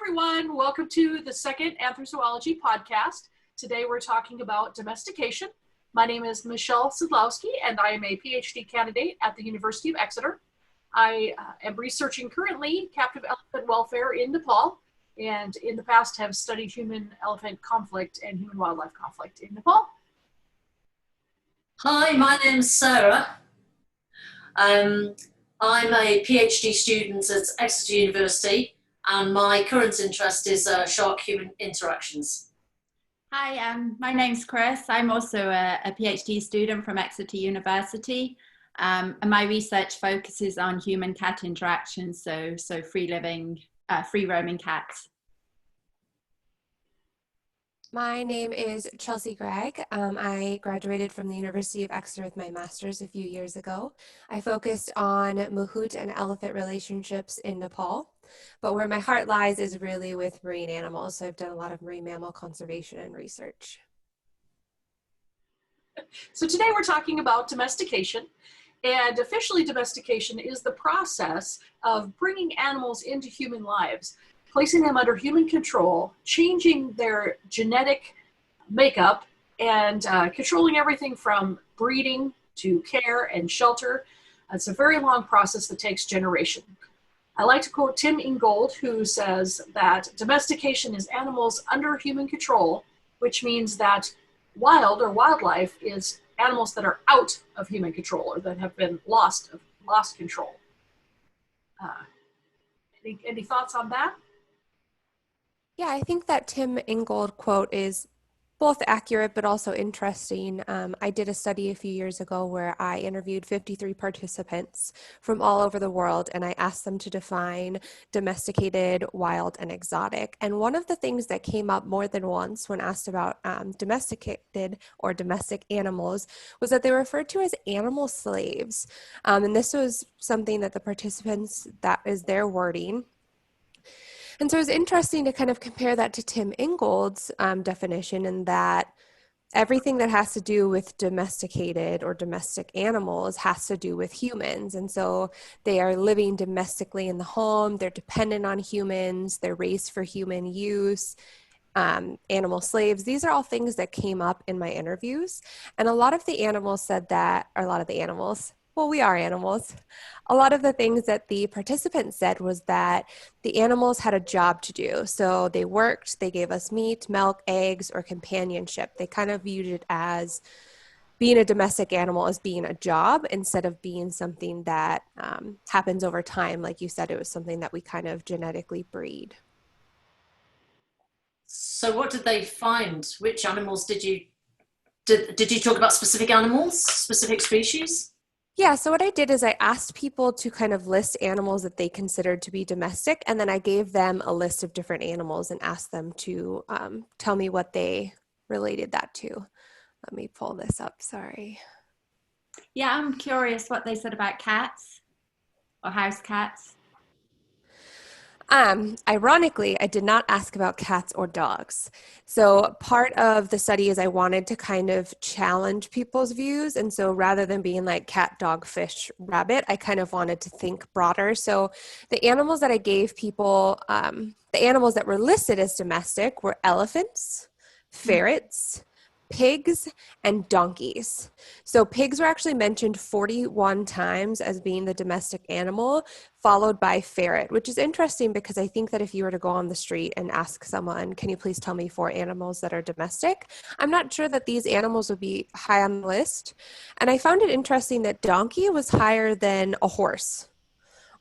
everyone. Welcome to the second Anthrozoology podcast. Today we're talking about domestication. My name is Michelle Szydlowski, and I am a PhD candidate at the University of Exeter. I am researching currently captive elephant welfare in Nepal, and in the past have studied human-elephant conflict and human-wildlife conflict in Nepal. Hi, my name's Sarah. I'm a PhD student at Exeter University, and my current interest is shark-human interactions. Hi, my name's Kris. I'm also a PhD student from Exeter University, and my research focuses on human-cat interactions, so free-roaming cats. My name is Chelsea Gragg. I graduated from the University of Exeter with my master's a few years ago. I focused on mahout and elephant relationships in Nepal, but where my heart lies is really with marine animals. So I've done a lot of marine mammal conservation and research. So today we're talking about domestication, and officially domestication is the process of bringing animals into human lives, placing them under human control, changing their genetic makeup, and controlling everything from breeding to care and shelter. It's a very long process that takes generation. I like to quote Tim Ingold, who says that domestication is animals under human control, which means that wild or wildlife is animals that are out of human control or that have been lost control. Any thoughts on that? Yeah, I think that Tim Ingold quote is both accurate but also interesting. I did a study a few years ago where I interviewed 53 participants from all over the world, and I asked them to define domesticated, wild, and exotic. And one of the things that came up more than once when asked about domesticated or domestic animals was that they were referred to as animal slaves. And this was something that the participants, that is their wording. And so it was interesting to kind of compare that to Tim Ingold's definition, in that everything that has to do with domesticated or domestic animals has to do with humans. And so they are living domestically in the home, they're dependent on humans, they're raised for human use, animal slaves. These are all things that came up in my interviews. And a lot of the animals said that, or a lot of the animals, well, we are animals. A lot of the things that the participants said was that the animals had a job to do. So they worked, they gave us meat, milk, eggs, or companionship. They kind of viewed it as being a domestic animal as being a job instead of being something that happens over time. Like you said, it was something that we kind of genetically breed. So what did they find? Which animals did you talk about? Specific animals, specific species? Yeah, so what I did is I asked people to kind of list animals that they considered to be domestic, and then I gave them a list of different animals and asked them to tell me what they related that to. Let me pull this up, sorry. Yeah, I'm curious what they said about cats or house cats. Ironically, I did not ask about cats or dogs. So part of the study is I wanted to kind of challenge people's views. And so rather than being like cat, dog, fish, rabbit, I kind of wanted to think broader. So the animals that I gave people, the animals that were listed as domestic were elephants, ferrets, pigs, and donkeys. So pigs were actually mentioned 41 times as being the domestic animal, followed by ferret, which is interesting because I think that if you were to go on the street and ask someone, can you please tell me 4 animals that are domestic? I'm not sure that these animals would be high on the list. And I found it interesting that donkey was higher than a horse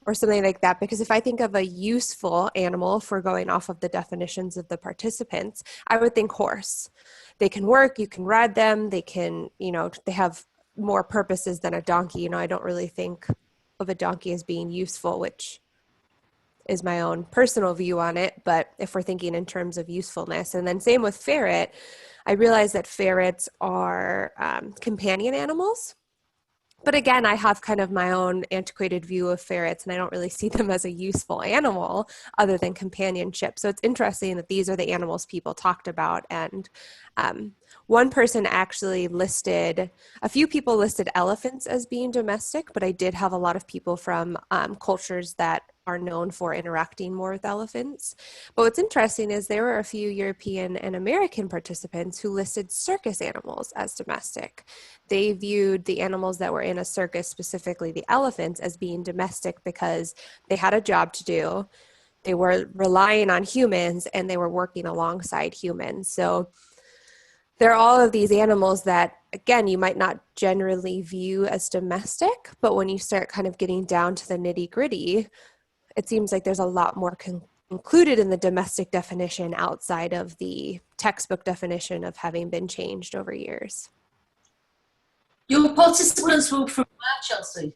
or something like that, because if I think of a useful animal, if we're going off of the definitions of the participants, I would think horse. They can work, you can ride them, they can, they have more purposes than a donkey. I don't really think of a donkey as being useful, which is my own personal view on it. But if we're thinking in terms of usefulness, and then same with ferret, I realize that ferrets are companion animals. But again, I have kind of my own antiquated view of ferrets, and I don't really see them as a useful animal other than companionship. So it's interesting that these are the animals people talked about. And one person actually a few people listed elephants as being domestic, but I did have a lot of people from cultures that are known for interacting more with elephants. But what's interesting is there were a few European and American participants who listed circus animals as domestic. They viewed the animals that were in a circus, specifically the elephants, as being domestic because they had a job to do. They were relying on humans and they were working alongside humans. So there are all of these animals that, again, you might not generally view as domestic, but when you start kind of getting down to the nitty gritty, it seems like there's a lot more included in the domestic definition outside of the textbook definition of having been changed over years. Your participants were from where, Chelsea?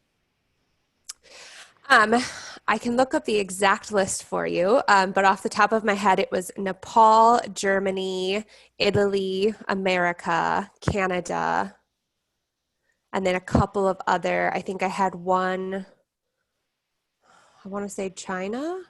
I can look up the exact list for you, but off the top of my head, it was Nepal, Germany, Italy, America, Canada, and then a couple of other, I think I had one, I want to say China.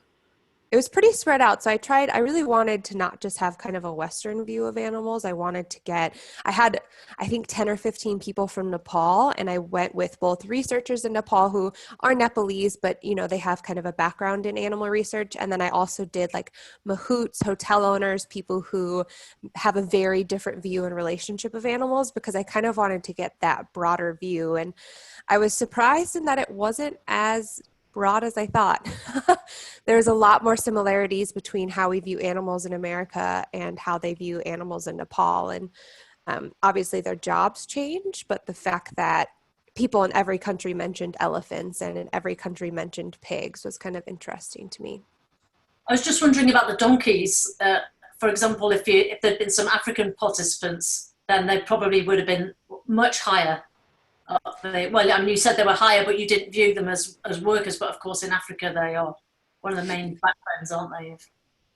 It was pretty spread out. So I really wanted to not just have kind of a Western view of animals. I wanted to I had, I think 10 or 15 people from Nepal, and I went with both researchers in Nepal who are Nepalese, but they have kind of a background in animal research. And then I also did like mahouts, hotel owners, people who have a very different view and relationship of animals, because I kind of wanted to get that broader view. And I was surprised in that it wasn't as broad as I thought. There's a lot more similarities between how we view animals in America and how they view animals in Nepal. And obviously their jobs change, but the fact that people in every country mentioned elephants and in every country mentioned pigs was kind of interesting to me. I was just wondering about the donkeys. For example, if there'd been some African participants, then they probably would have been much higher. Well, I mean, you said they were higher, but you didn't view them as workers. But of course, in Africa, they are one of the main backbones, aren't they, of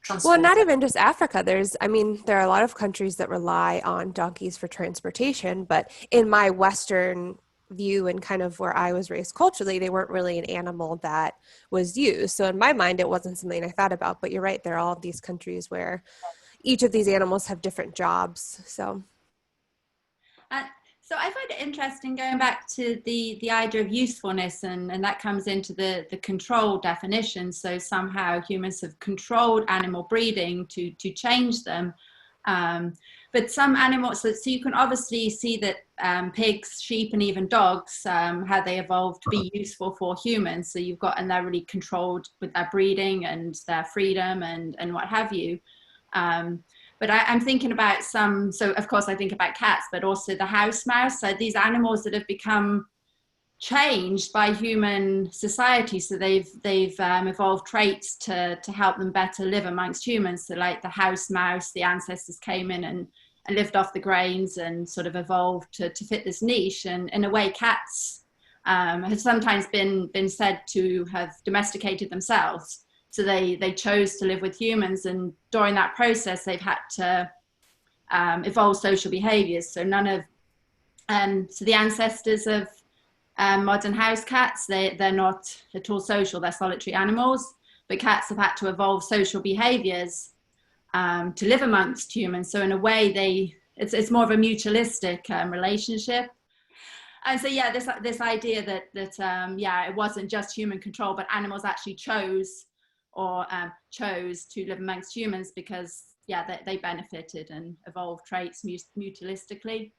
transport? Well, not even just Africa. There are a lot of countries that rely on donkeys for transportation. But in my Western view and kind of where I was raised culturally, they weren't really an animal that was used. So in my mind, it wasn't something I thought about. But you're right. There are all of these countries where each of these animals have different jobs. So I find it interesting going back to the idea of usefulness, and that comes into the control definition. So somehow humans have controlled animal breeding to change them. But some animals, so you can obviously see that pigs, sheep, and even dogs, how they evolved to be useful for humans. So and they're really controlled with their breeding and their freedom and what have you. But I'm thinking about so of course I think about cats, but also the house mouse. So these animals that have become changed by human society. So they've evolved traits to help them better live amongst humans. So like the house mouse, the ancestors came in and lived off the grains and sort of evolved to fit this niche. And in a way, cats have sometimes been said to have domesticated themselves. So they chose to live with humans, and during that process, they've had to evolve social behaviors. So so the ancestors of modern house cats, they're not at all social, they're solitary animals, but cats have had to evolve social behaviors to live amongst humans. So in a way, it's more of a mutualistic relationship. And so, yeah, this idea that it wasn't just human control, but animals actually chose to live amongst humans because, they benefited and evolved traits mutualistically.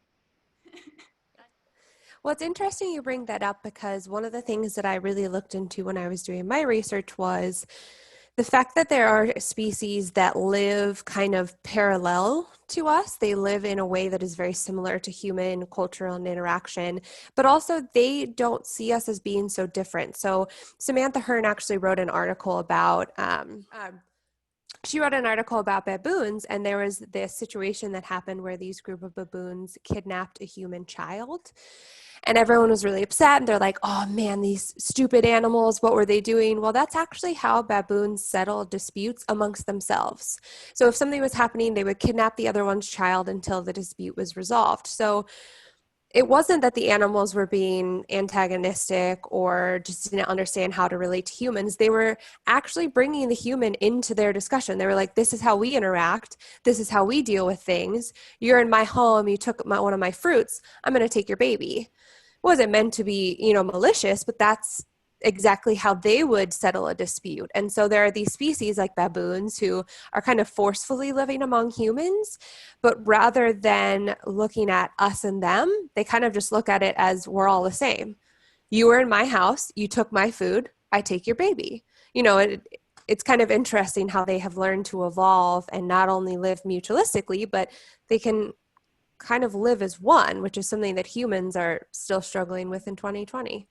Well, it's interesting you bring that up, because one of the things that I really looked into when I was doing my research was the fact that there are species that live kind of parallel to us. They live in a way that is very similar to human culture and interaction, but also they don't see us as being so different. So Samantha Hearn actually wrote an article about baboons, and there was this situation that happened where these group of baboons kidnapped a human child. And everyone was really upset, and they're like, oh man, these stupid animals, what were they doing? Well, that's actually how baboons settle disputes amongst themselves. So if something was happening, they would kidnap the other one's child until the dispute was resolved. So it wasn't that the animals were being antagonistic or just didn't understand how to relate to humans. They were actually bringing the human into their discussion. They were like, this is how we interact. This is how we deal with things. You're in my home. You took one of my fruits. I'm going to take your baby. It wasn't meant to be, malicious, but that's exactly how they would settle a dispute. And so there are these species like baboons who are kind of forcefully living among humans, but rather than looking at us and them, they kind of just look at it as we're all the same. You were in my house, you took my food, I take your baby. You know, it's kind of interesting how they have learned to evolve and not only live mutualistically, but they can kind of live as one, which is something that humans are still struggling with in 2020.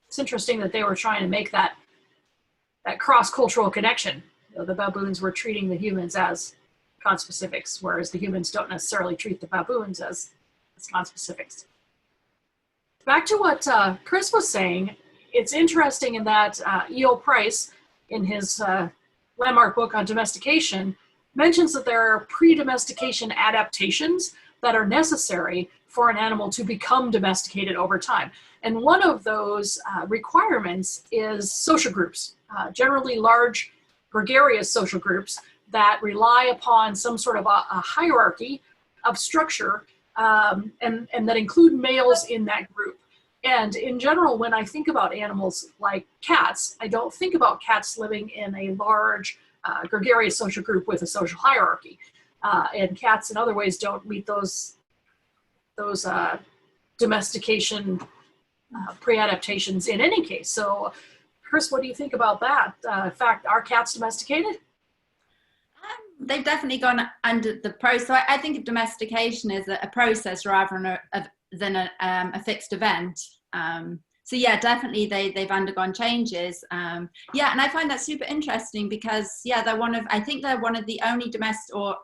It's interesting that they were trying to make that cross-cultural connection. You know, the baboons were treating the humans as conspecifics, whereas the humans don't necessarily treat the baboons as conspecifics. Back to what Kris was saying, it's interesting in that E.O. Price, in his landmark book on domestication, mentions that there are pre-domestication adaptations that are necessary for an animal to become domesticated over time. And one of those requirements is social groups, generally large gregarious social groups that rely upon some sort of a hierarchy of structure and that include males in that group. And in general, when I think about animals like cats, I don't think about cats living in a large gregarious social group with a social hierarchy. And cats in other ways don't meet those domestication pre-adaptations in any case. So Kris, what do you think about that? In fact, are cats domesticated? They've definitely gone under the process. So I think of domestication as a process rather than a fixed event. So yeah, definitely they've undergone changes. Yeah, and I find that super interesting because yeah, I think they're one of the only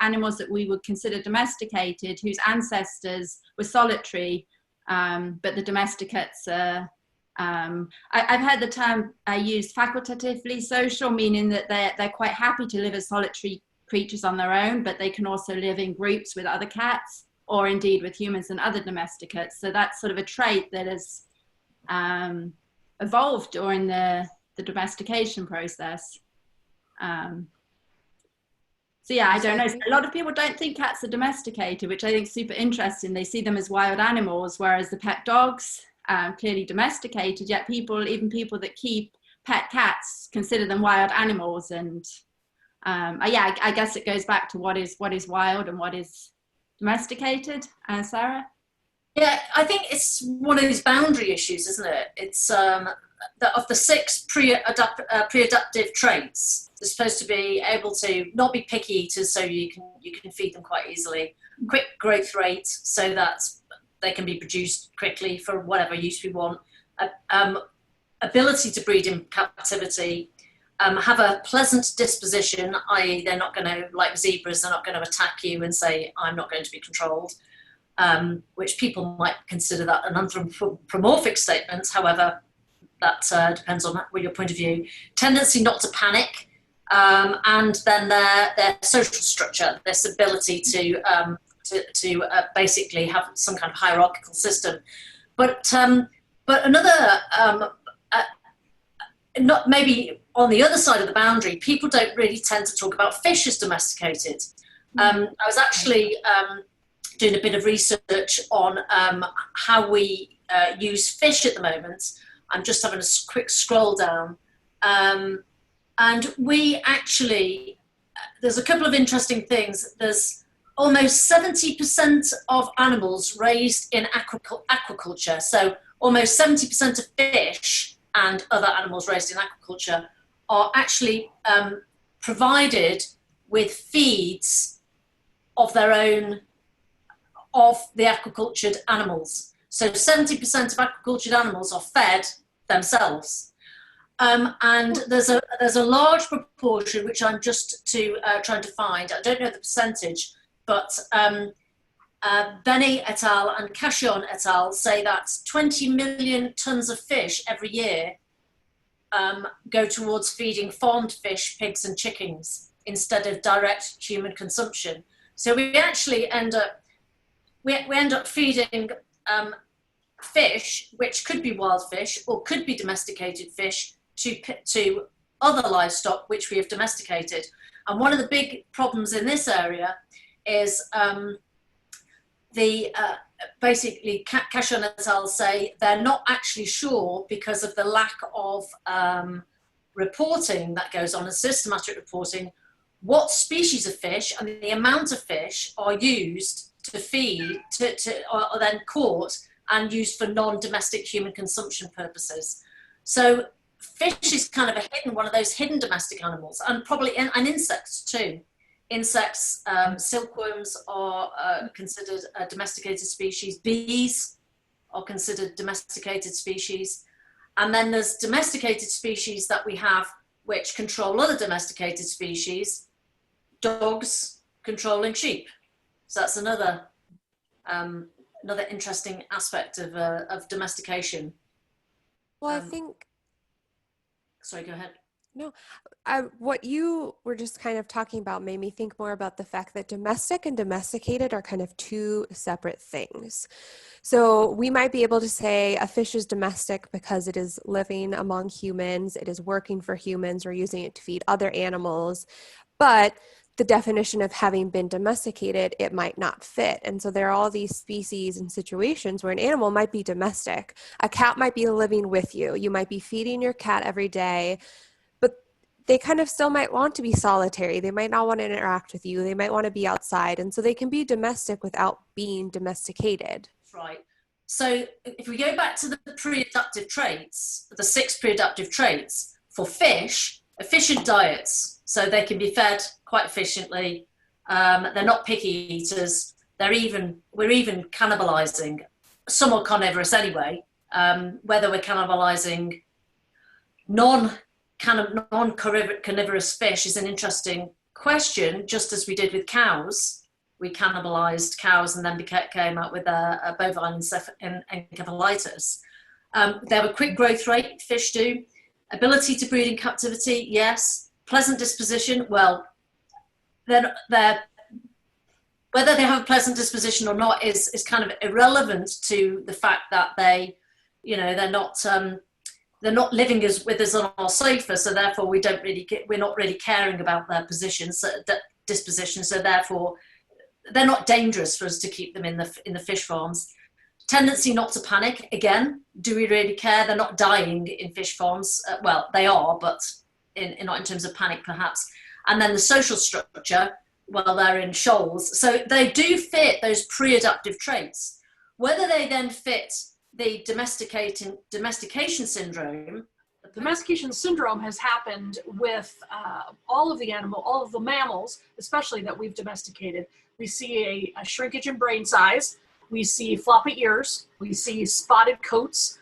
animals that we would consider domesticated whose ancestors were solitary, but the domesticates I've heard the term used facultatively social, meaning that they're quite happy to live as solitary creatures on their own, but they can also live in groups with other cats or indeed with humans and other domesticates. So that's sort of a trait that has evolved during the domestication process. So yeah, I don't know. A lot of people don't think cats are domesticated, which I think is super interesting. They see them as wild animals, whereas the pet dogs clearly domesticated, yet even people that keep pet cats consider them wild animals. And yeah, I guess it goes back to what is wild and what is domesticated. Sarah? Yeah, I think it's one of these boundary issues, isn't it? It's of the 6 pre-adaptive traits, they're supposed to be able to not be picky eaters, so you can feed them quite easily. Quick growth rate, so that they can be produced quickly for whatever use we want. Ability to breed in captivity. Have a pleasant disposition, i.e. they're not going to, like zebras, they're not going to attack you and say, I'm not going to be controlled. Which people might consider that an anthropomorphic statement. However, that depends on your point of view. Tendency not to panic, and then their social structure, this ability to basically have some kind of hierarchical system. But another, not maybe on the other side of the boundary, people don't really tend to talk about fish as domesticated. I was actually doing a bit of research on how we use fish at the moment. I'm just having a quick scroll down. And we actually, there's a couple of interesting things. There's almost 70% of animals raised in aquaculture. So almost 70% of fish and other animals raised in aquaculture are actually provided with feeds of their own, of the aquacultured animals. So 70% of aquacultured animals are fed themselves. And there's a large proportion, which I'm just trying to find, I don't know the percentage, but Benny et al. And Cashion et al. Say that 20 million tons of fish every year go towards feeding farmed fish, pigs and chickens instead of direct human consumption. So we actually end up feeding fish, which could be wild fish or could be domesticated fish, to other livestock which we have domesticated. And one of the big problems in this area is basically Cashon et al. Say they're not actually sure because of the lack of reporting that goes on, and systematic reporting, what species of fish and the amount of fish are used to feed, or then caught and used for non-domestic human consumption purposes. So fish is kind of one of those hidden domestic animals, and probably and insects too. Insects, silkworms are considered a domesticated species. Bees are considered domesticated species. And then there's domesticated species that we have which control other domesticated species, dogs controlling sheep. So that's another interesting aspect of domestication. Well, I think... Sorry, go ahead. No, what you were just kind of talking about made me think more about the fact that domestic and domesticated are kind of two separate things. So we might be able to say a fish is domestic because it is living among humans, it is working for humans, or using it to feed other animals, but the definition of having been domesticated, it might not fit. And so there are all these species and situations where an animal might be domestic. A cat might be living with you. You might be feeding your cat every day, they kind of still might want to be solitary. They might not want to interact with you. They might want to be outside. And so they can be domestic without being domesticated. Right. So if we go back to the pre-adaptive traits, the 6 pre-adaptive traits, for fish, efficient diets. So they can be fed quite efficiently. They're not picky eaters. We're even cannibalizing. Some are carnivorous anyway. Whether we're cannibalizing non-carnivorous fish is an interesting question, just as we did with cows. We cannibalized cows and then came out with a bovine encephalitis. They have a quick growth rate, fish do. Ability to breed in captivity, yes. Pleasant disposition, well, whether they have a pleasant disposition or not is kind of irrelevant to the fact that they're not living with us on our sofa, so therefore we're not really caring about their disposition, so therefore they're not dangerous for us to keep them in the fish farms. Tendency not to panic, again, do we really care? They're not dying in fish farms. Well, they are, but not in terms of panic perhaps. And then the social structure, well, they're in shoals. So they do fit those pre-adaptive traits. Whether they then fit the domestication syndrome. Domestication syndrome has happened with all of the mammals, especially that we've domesticated. We see a shrinkage in brain size. We see floppy ears. We see spotted coats.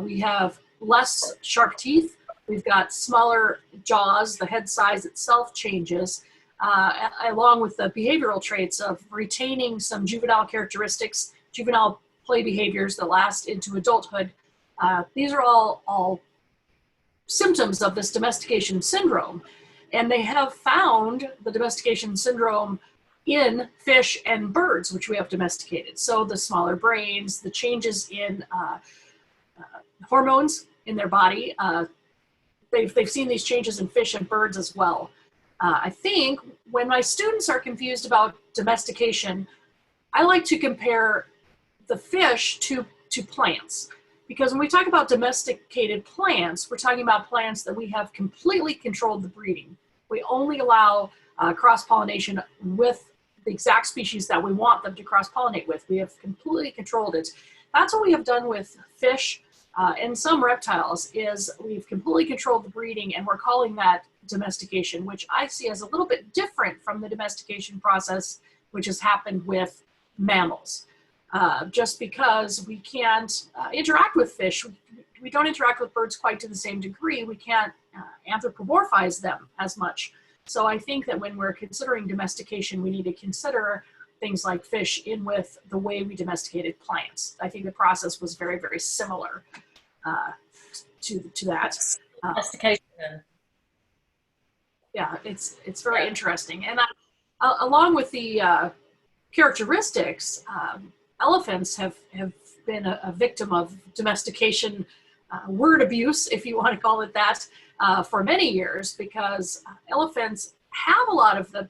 We have less sharp teeth. We've got smaller jaws. The head size itself changes, along with the behavioral traits of retaining some juvenile characteristics, juvenile play behaviors that last into adulthood. These are all symptoms of this domestication syndrome. And they have found the domestication syndrome in fish and birds, which we have domesticated. So the smaller brains, the changes in hormones in their body, they've seen these changes in fish and birds as well. I think when my students are confused about domestication, I like to compare the fish to plants, because when we talk about domesticated plants, we're talking about plants that we have completely controlled the breeding. We only allow cross-pollination with the exact species that we want them to cross-pollinate with. We have completely controlled it. That's what we have done with fish and some reptiles, is we've completely controlled the breeding, and we're calling that domestication, which I see as a little bit different from the domestication process which has happened with mammals. Just because we can't interact with fish, we don't interact with birds quite to the same degree. We can't anthropomorphize them as much. So I think that when we're considering domestication, we need to consider things like fish in with the way we domesticated plants. I think the process was very, very similar to that. Domestication. Yeah, it's very interesting. And along with the characteristics, elephants have been a victim of domestication, word abuse, if you want to call it that, for many years, because elephants have a lot of the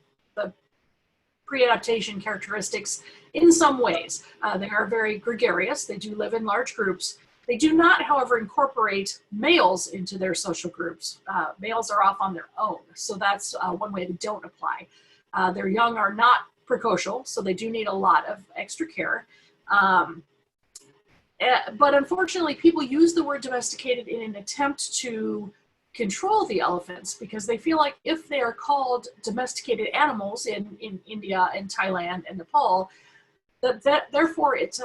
pre-adaptation characteristics in some ways. They are very gregarious. They do live in large groups. They do not, however, incorporate males into their social groups. Males are off on their own, so that's one way they don't apply. Their young are not precocial, so they do need a lot of extra care. But unfortunately, people use the word domesticated in an attempt to control the elephants because they feel like if they are called domesticated animals in India and Thailand and Nepal, that therefore it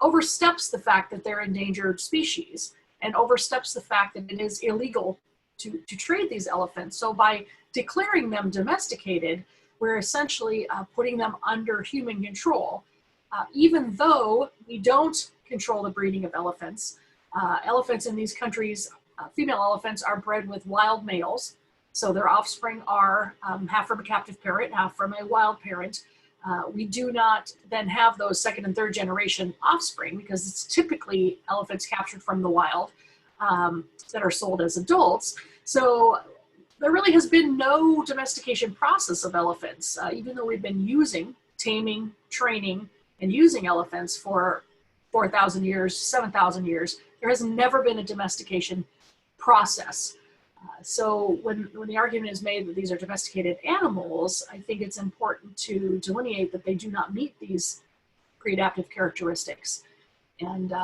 oversteps the fact that they're endangered species and oversteps the fact that it is illegal to trade these elephants. So by declaring them domesticated, we're essentially putting them under human control. Even though we don't control the breeding of elephants, elephants in these countries, female elephants are bred with wild males. So their offspring are half from a captive parent, half from a wild parent. We do not then have those second and third generation offspring because it's typically elephants captured from the wild that are sold as adults. So there really has been no domestication process of elephants, even though we've been using, taming, training, and using elephants for 4,000 years, 7,000 years. There has never been a domestication process. So when the argument is made that these are domesticated animals, I think it's important to delineate that they do not meet these pre-adaptive characteristics. And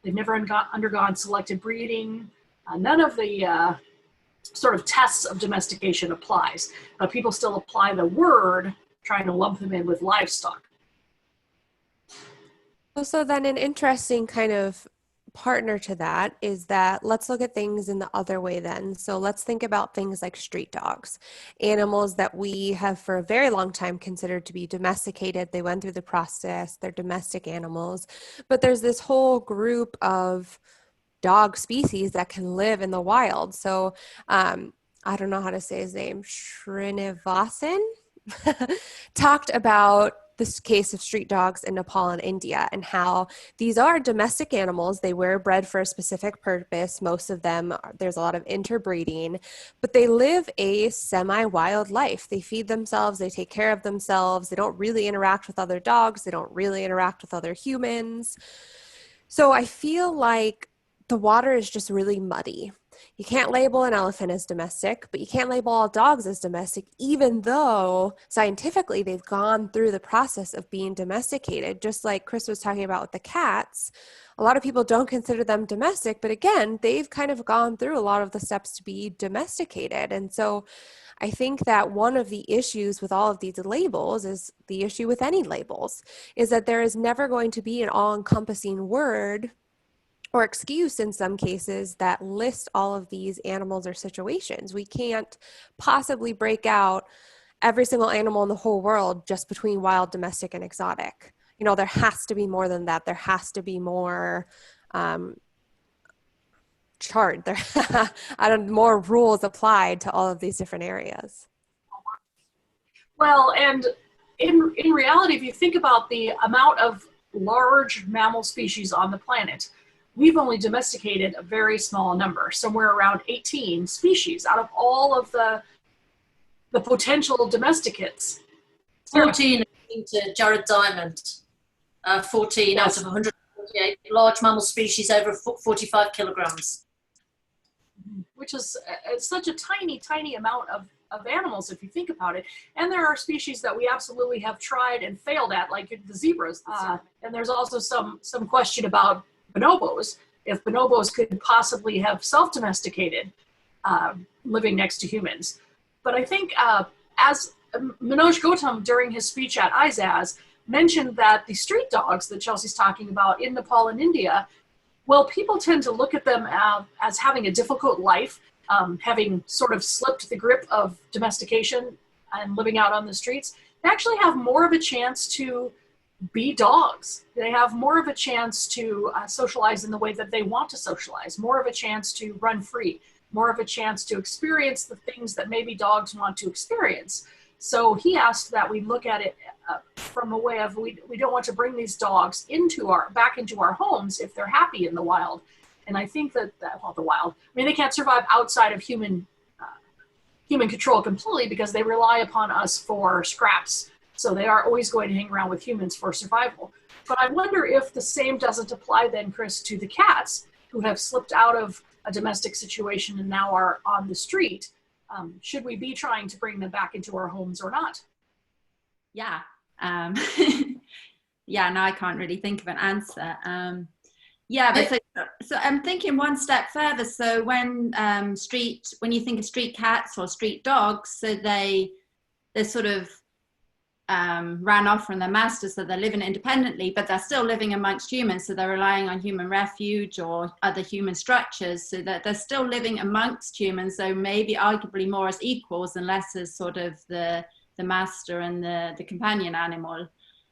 they've never undergone selective breeding. None of the sort of tests of domestication applies, but people still apply the word, trying to lump them in with livestock. So then an interesting kind of partner to that is that let's look at things in the other way then. So let's think about things like street dogs, animals that we have for a very long time considered to be domesticated. They went through the process, they're domestic animals, but there's this whole group of dog species that can live in the wild. So I don't know how to say his name, Srinivasan talked about this case of street dogs in Nepal and India and how these are domestic animals. They were bred for a specific purpose. Most of them, there's a lot of interbreeding, but they live a semi-wild life. They feed themselves, they take care of themselves. They don't really interact with other dogs. They don't really interact with other humans. So I feel like the water is just really muddy. You can't label an elephant as domestic, but you can't label all dogs as domestic, even though scientifically they've gone through the process of being domesticated. Just like Kris was talking about with the cats, a lot of people don't consider them domestic, but again, they've kind of gone through a lot of the steps to be domesticated. And so I think that one of the issues with all of these labels is the issue with any labels, is that there is never going to be an all-encompassing word or excuse in some cases that list all of these animals or situations. We can't possibly break out every single animal in the whole world just between wild, domestic, and exotic. You know, there has to be more than that. There has to be more chart. More rules applied to all of these different areas. Well, and in reality, if you think about the amount of large mammal species on the planet, we've only domesticated a very small number, somewhere around 18 species out of all of the potential domesticates. 14 to Jared Diamond, 14 out of 148 large mammal species over 45 kilograms. Which is such a tiny, tiny amount of animals if you think about it. And there are species that we absolutely have tried and failed at, like the zebras. And there's also some question about bonobos, if bonobos could possibly have self-domesticated living next to humans. But I think as Manoj Gautam during his speech at ISAS mentioned that the street dogs that Chelsea's talking about in Nepal and India, well, people tend to look at them as having a difficult life, having sort of slipped the grip of domestication and living out on the streets. They actually have more of a chance to be dogs. They have more of a chance to socialize in the way that they want to socialize, more of a chance to run free, more of a chance to experience the things that maybe dogs want to experience. So he asked that we look at it from a way of we don't want to bring these dogs back into our homes if they're happy in the wild. And I think that the wild, I mean, they can't survive outside of human control completely because they rely upon us for scraps So they are always going to hang around with humans for survival. But I wonder if the same doesn't apply then, Kris, to the cats who have slipped out of a domestic situation and now are on the street. Should we be trying to bring them back into our homes or not? Yeah. Yeah, no, I can't really think of an answer. But so I'm thinking one step further. So when you think of street cats or street dogs, so they're sort of ran off from their masters, so they're living independently, but they're still living amongst humans, so they're relying on human refuge or other human structures, so that they're still living amongst humans, so maybe arguably more as equals and less as sort of the master and the companion animal.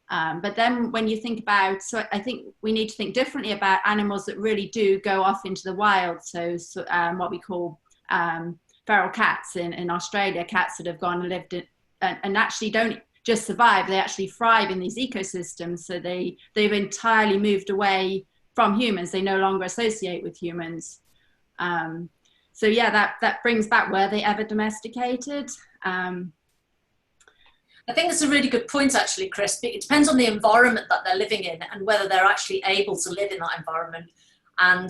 But then when you think about, so I think we need to think differently about animals that really do go off into the wild. So what we call feral cats in Australia, cats that have gone and lived in, and actually don't just survive, they actually thrive in these ecosystems. So they've entirely moved away from humans. They no longer associate with humans. So yeah, that brings back, were they ever domesticated? I think that's a really good point, actually, Kris. It depends on the environment that they're living in and whether they're actually able to live in that environment. And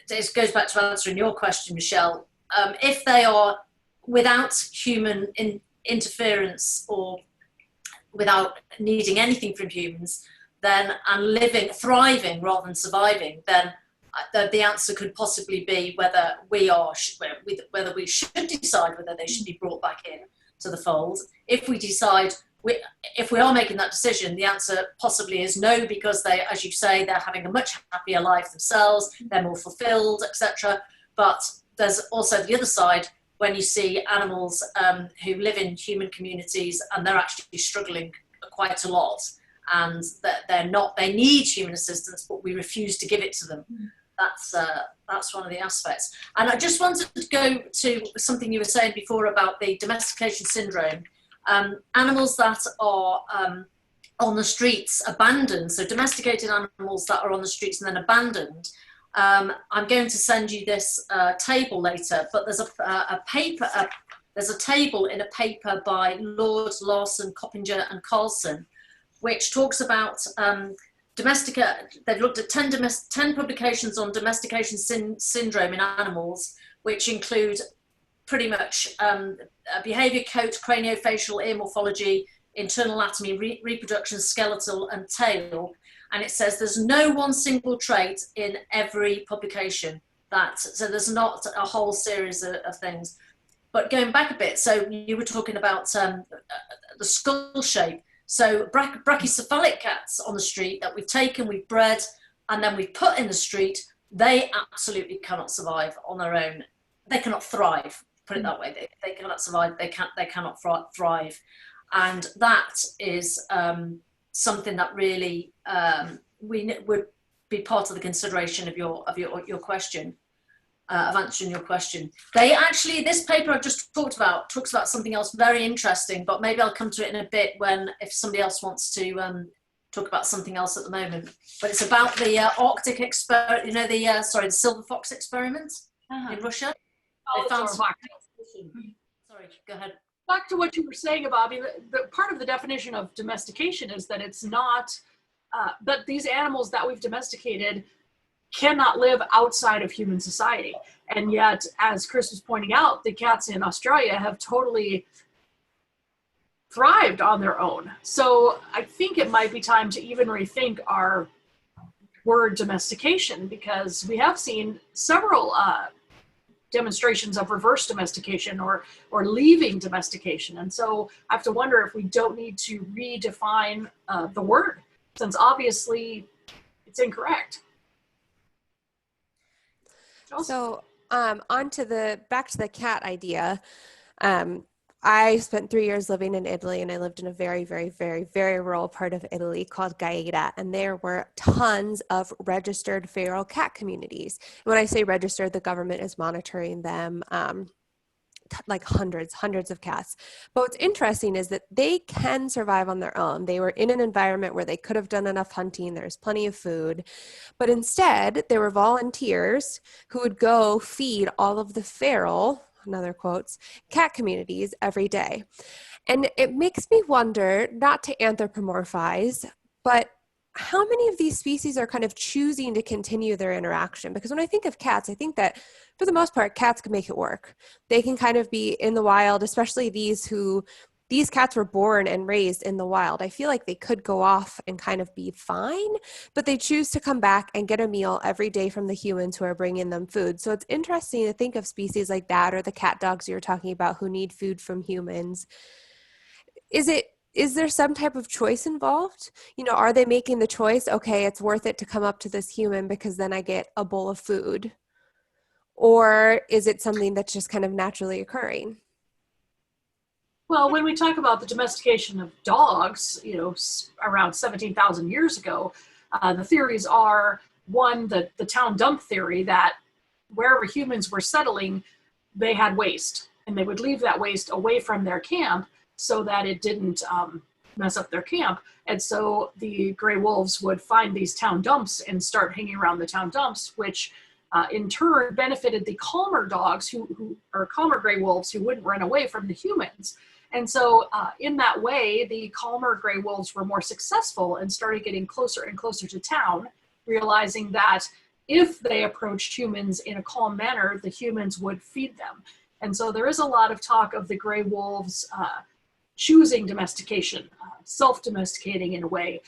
this goes back to answering your question, Michelle. If they are without human interference or without needing anything from humans, then and thriving rather than surviving, then the answer could possibly be whether we should decide whether they should be brought back in to the fold. If we decide, if we are making that decision, the answer possibly is no, because they, as you say, they're having a much happier life themselves, they're more fulfilled, etc. But there's also the other side, when you see animals who live in human communities and they're actually struggling quite a lot, and that they need human assistance, but we refuse to give it to them. That's one of the aspects. And I just wanted to go to something you were saying before about the domestication syndrome. Animals that are on the streets, abandoned, so domesticated animals that are on the streets and then abandoned. I'm going to send you this table later, but there's there's a table in a paper by Lord, Larson, Coppinger and Carlson, which talks about they've looked at 10 publications on domestication syndrome in animals, which include pretty much behavior, coat, craniofacial, ear morphology, internal anatomy, reproduction, skeletal and tail. And it says there's no one single trait in every publication. So there's not a whole series of things. But going back a bit, so you were talking about the skull shape. So brachycephalic cats on the street that we've taken, we've bred, and then we've put in the street, they absolutely cannot survive on their own. They cannot thrive, put it that way. They cannot survive, they cannot thrive. And that is something that really would be part of the consideration of your question. Of answering your question. They actually, this paper I've just talked about talks about something else very interesting, but maybe I'll come to it in a bit if somebody else wants to talk about something else at the moment. But it's about the Arctic experiment, the silver fox experiment in Russia. Sorry, go ahead. Back to what you were saying, Bobby, the part of the definition of domestication is that it's not, that these animals that we've domesticated cannot live outside of human society. And yet, as Kris was pointing out, the cats in Australia have totally thrived on their own. So I think it might be time to even rethink our word domestication, because we have seen several demonstrations of reverse domestication or leaving domestication. And so I have to wonder if we don't need to redefine the word, since obviously it's incorrect. So back to the cat idea. I spent 3 years living in Italy, and I lived in a very, very, very, very rural part of Italy called Gaeta, and there were tons of registered feral cat communities. And when I say registered, the government is monitoring them, like hundreds of cats. But what's interesting is that they can survive on their own. They were in an environment where they could have done enough hunting. There's plenty of food. But instead, there were volunteers who would go feed all of the feral, in other quotes, cat communities every day. And it makes me wonder, not to anthropomorphize, but how many of these species are kind of choosing to continue their interaction? Because when I think of cats, I think that for the most part, cats can make it work. They can kind of be in the wild, especially these cats were born and raised in the wild. I feel like they could go off and kind of be fine, but they choose to come back and get a meal every day from the humans who are bringing them food. So it's interesting to think of species like that, or the cat dogs you were talking about who need food from humans. Is there some type of choice involved? You know, are they making the choice, okay, it's worth it to come up to this human because then I get a bowl of food? Or is it something that's just kind of naturally occurring? Well, when we talk about the domestication of dogs, you know, around 17,000 years ago, the theories are, one, the town dump theory, that wherever humans were settling, they had waste, and they would leave that waste away from their camp so that it didn't mess up their camp. And so the gray wolves would find these town dumps and start hanging around the town dumps, which in turn benefited the calmer dogs or calmer gray wolves who wouldn't run away from the humans. And so in that way, the calmer gray wolves were more successful and started getting closer and closer to town, realizing that if they approached humans in a calm manner, the humans would feed them. And so there is a lot of talk of the gray wolves choosing domestication, self-domesticating in a way,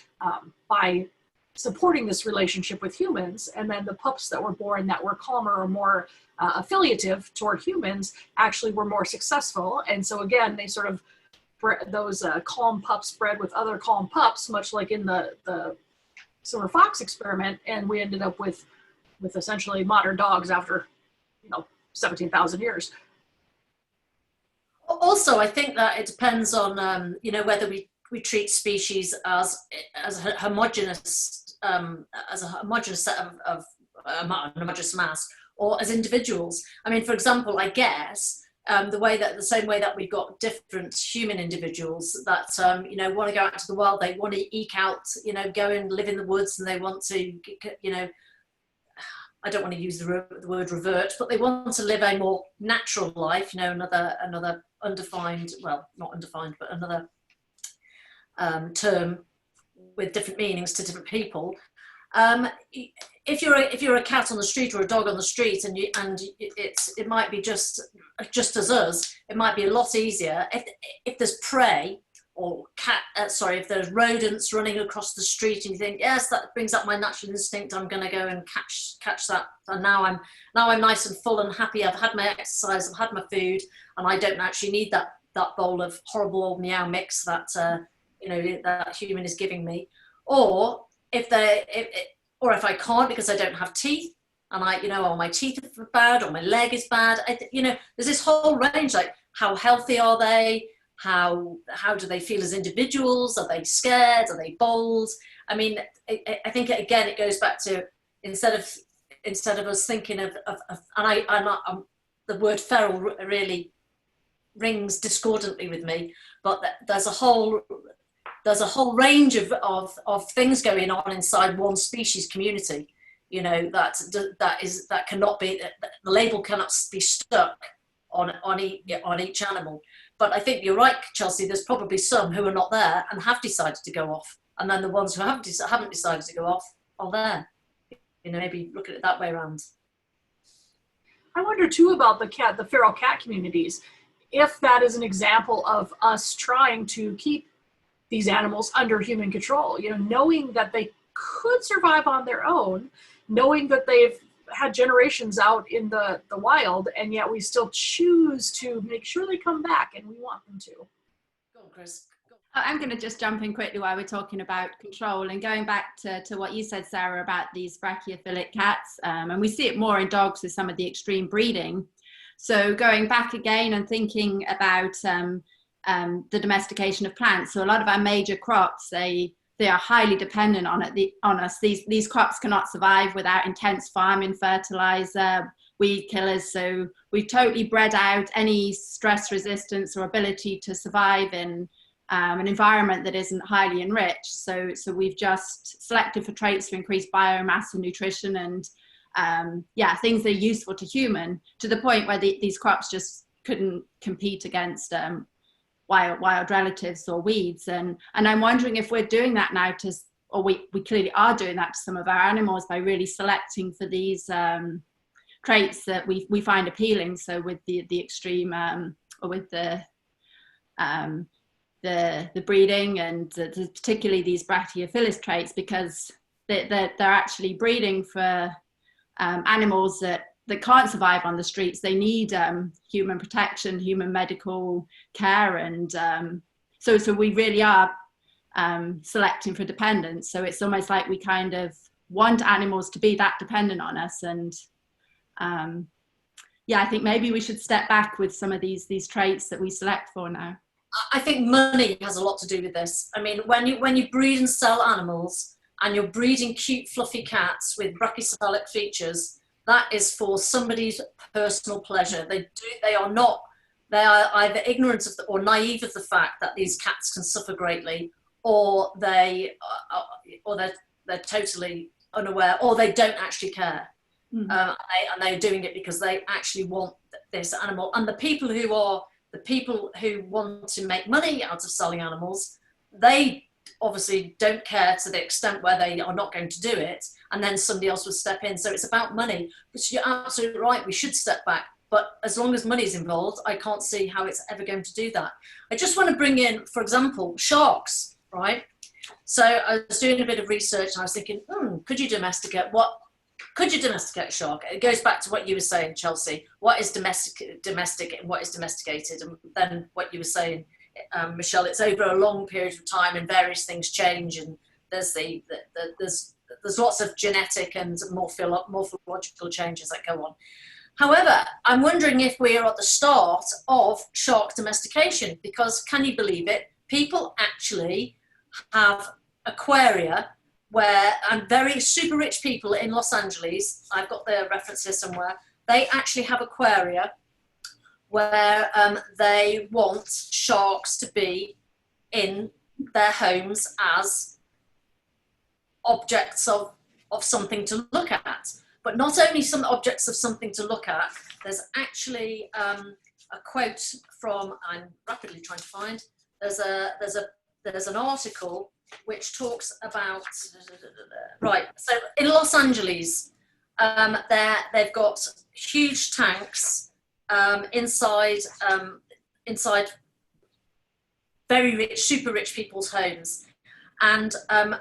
by supporting this relationship with humans. And then the pups that were born that were calmer or more affiliative toward humans actually were more successful. And so again, they sort of, those calm pups bred with other calm pups, much like in the silver fox experiment. And we ended up with essentially modern dogs after, 17,000 years. Also, I think that it depends on, whether we treat species as a homogeneous, set of homogeneous mass, or as individuals. I mean, for example, I guess the same way that we've got different human individuals that want to go out into the world, they want to eke out, go and live in the woods, and they want to, I don't want to use the word revert, but they want to live a more natural life, another undefined, well, not undefined, but another term with different meanings to different people. If you're a cat on the street or a dog on the street, and it might be just as us, it might be a lot easier if there's prey, or if there's rodents running across the street, and you think, yes, that brings up my natural instinct, I'm going to go and catch that, and now I'm nice and full and happy, I've had my exercise, I've had my food, and I don't actually need that bowl of horrible old meow mix that that human is giving me. Or if I can't because I don't have teeth, and or my teeth are bad, or my leg is bad, there's this whole range, like how healthy are they? How do they feel as individuals? Are they scared? Are they bold? I mean, I think again it goes back to instead of us thinking of the word feral really rings discordantly with me, but there's a whole range of things going on inside one species community. That cannot be, the label cannot be stuck on each animal. But I think you're right, Chelsea, there's probably some who are not there and have decided to go off. And then the ones who haven't decided to go off are there. Maybe look at it that way around. I wonder too about the feral cat communities, if that is an example of us trying to keep these animals under human control, knowing that they could survive on their own, knowing that they've had generations out in the wild, and yet we still choose to make sure they come back, and we want them to. Go on, Kris. I'm going to just jump in quickly while we're talking about control, and going back to what you said, Sarah, about these brachiophilic cats, and we see it more in dogs with some of the extreme breeding. So going back again and thinking about the domestication of plants, so a lot of our major crops, they are highly dependent on us. These crops cannot survive without intense farming, fertilizer, weed killers. So we've totally bred out any stress resistance or ability to survive in an environment that isn't highly enriched. So we've just selected for traits to increase biomass and nutrition and things that are useful to human, to the point where these crops just couldn't compete against wild relatives or weeds. And I'm wondering if we're doing that now or we clearly are doing that to some of our animals by really selecting for these traits that we find appealing. So with the extreme, or with the breeding and particularly these Brachiophilus traits, because they're actually breeding for animals that can't survive on the streets. They need human protection, human medical care, and so we really are selecting for dependence. So it's almost like we kind of want animals to be that dependent on us. And I think maybe we should step back with some of these traits that we select for now. I think money has a lot to do with this. I mean, when you breed and sell animals and you're breeding cute fluffy cats with brachycephalic features, that is for somebody's personal pleasure. They are either ignorant of or naive of the fact that these cats can suffer greatly, or they're totally unaware, or they don't actually care. Mm-hmm. And they're doing it because they actually want this animal. And the people who want to make money out of selling animals, they obviously don't care to the extent where they are not going to do it, and then somebody else will step in. So it's about money. But you're absolutely right, we should step back. But as long as money is involved, I can't see how it's ever going to do that. I just want to bring in, for example, sharks, right? So I was doing a bit of research and I was thinking, could you domesticate a shark? It goes back to what you were saying, Chelsea. What is domestic and what is domesticated? And then what you were saying, Michelle, it's over a long period of time and various things change, and there's lots of genetic and morphological changes that go on. However, I'm wondering if we are at the start of shark domestication, because can you believe it? People actually have aquaria where, and very super rich people in Los Angeles, I've got the reference here somewhere, they actually have aquaria where they want sharks to be in their homes as objects of something to look at. But not only some objects of something to look at, there's actually a quote from, I'm rapidly trying to find, there's an article which talks about, right, so in Los Angeles, they've got huge tanks inside very rich, super rich people's homes. And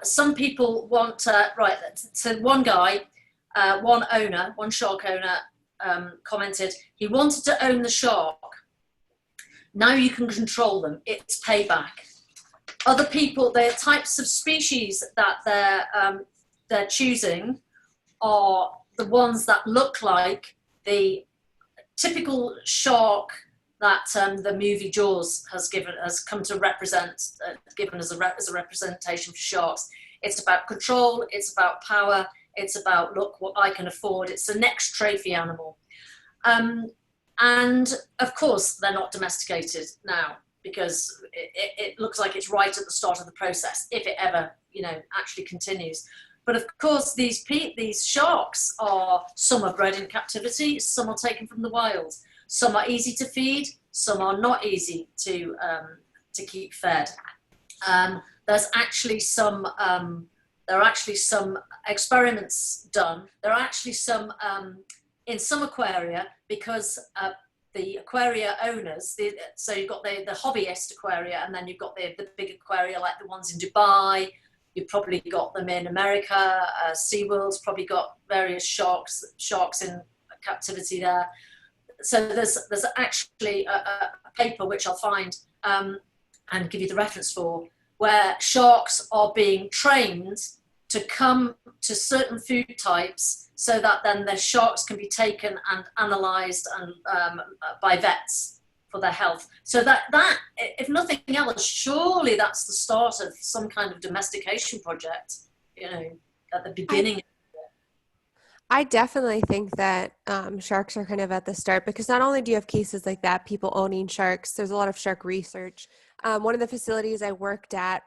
some people want, so one guy, one shark owner commented, he wanted to own the shark. Now you can control them, it's payback. Other people, the types of species that they're choosing are the ones that look like the typical shark that the movie Jaws has come to represent, given as a representation for sharks. It's about control, it's about power, it's about, look what I can afford. It's the next trophy animal. And of course, they're not domesticated now, because it looks like it's right at the start of the process, if it ever, actually continues. But of course, these sharks some are bred in captivity, some are taken from the wild. Some are easy to feed, some are not easy to keep fed. There's actually there are actually some experiments done. There are actually some in some aquaria, because the aquaria owners, so you've got the hobbyist aquaria, and then you've got the big aquaria like the ones in Dubai. You've probably got them in America. SeaWorld's probably got various sharks in captivity there. So there's actually a paper which I'll find and give you the reference for, where sharks are being trained to come to certain food types, so that then the sharks can be taken and analysed and by vets for their health. So that if nothing else, surely that's the start of some kind of domestication project, at the beginning. I definitely think that sharks are kind of at the start, because not only do you have cases like that, people owning sharks, there's a lot of shark research. One of the facilities I worked at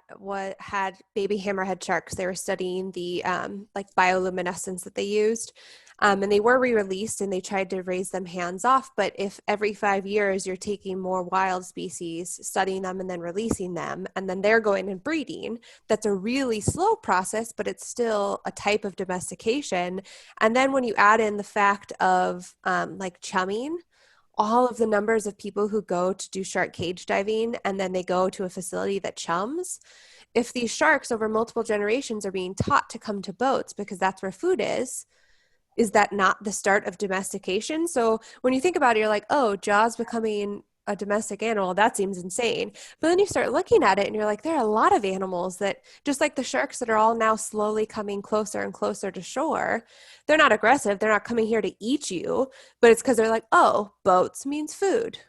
had baby hammerhead sharks. They were studying the bioluminescence that they used. And they were re-released and they tried to raise them hands off. But if every 5 years you're taking more wild species, studying them and then releasing them, and then they're going and breeding, that's a really slow process, but it's still a type of domestication. And then when you add in the fact of like chumming, all of the numbers of people who go to do shark cage diving and then they go to a facility that chums, if these sharks over multiple generations are being taught to come to boats because that's where food is that not the start of domestication? So when you think about it, you're like, oh, Jaws becoming a domestic animal, that seems insane. But then you start looking at it and you're like, there are a lot of animals that, just like the sharks that are all now slowly coming closer and closer to shore, they're not aggressive. They're not coming here to eat you, but it's because they're like, oh, boats means food.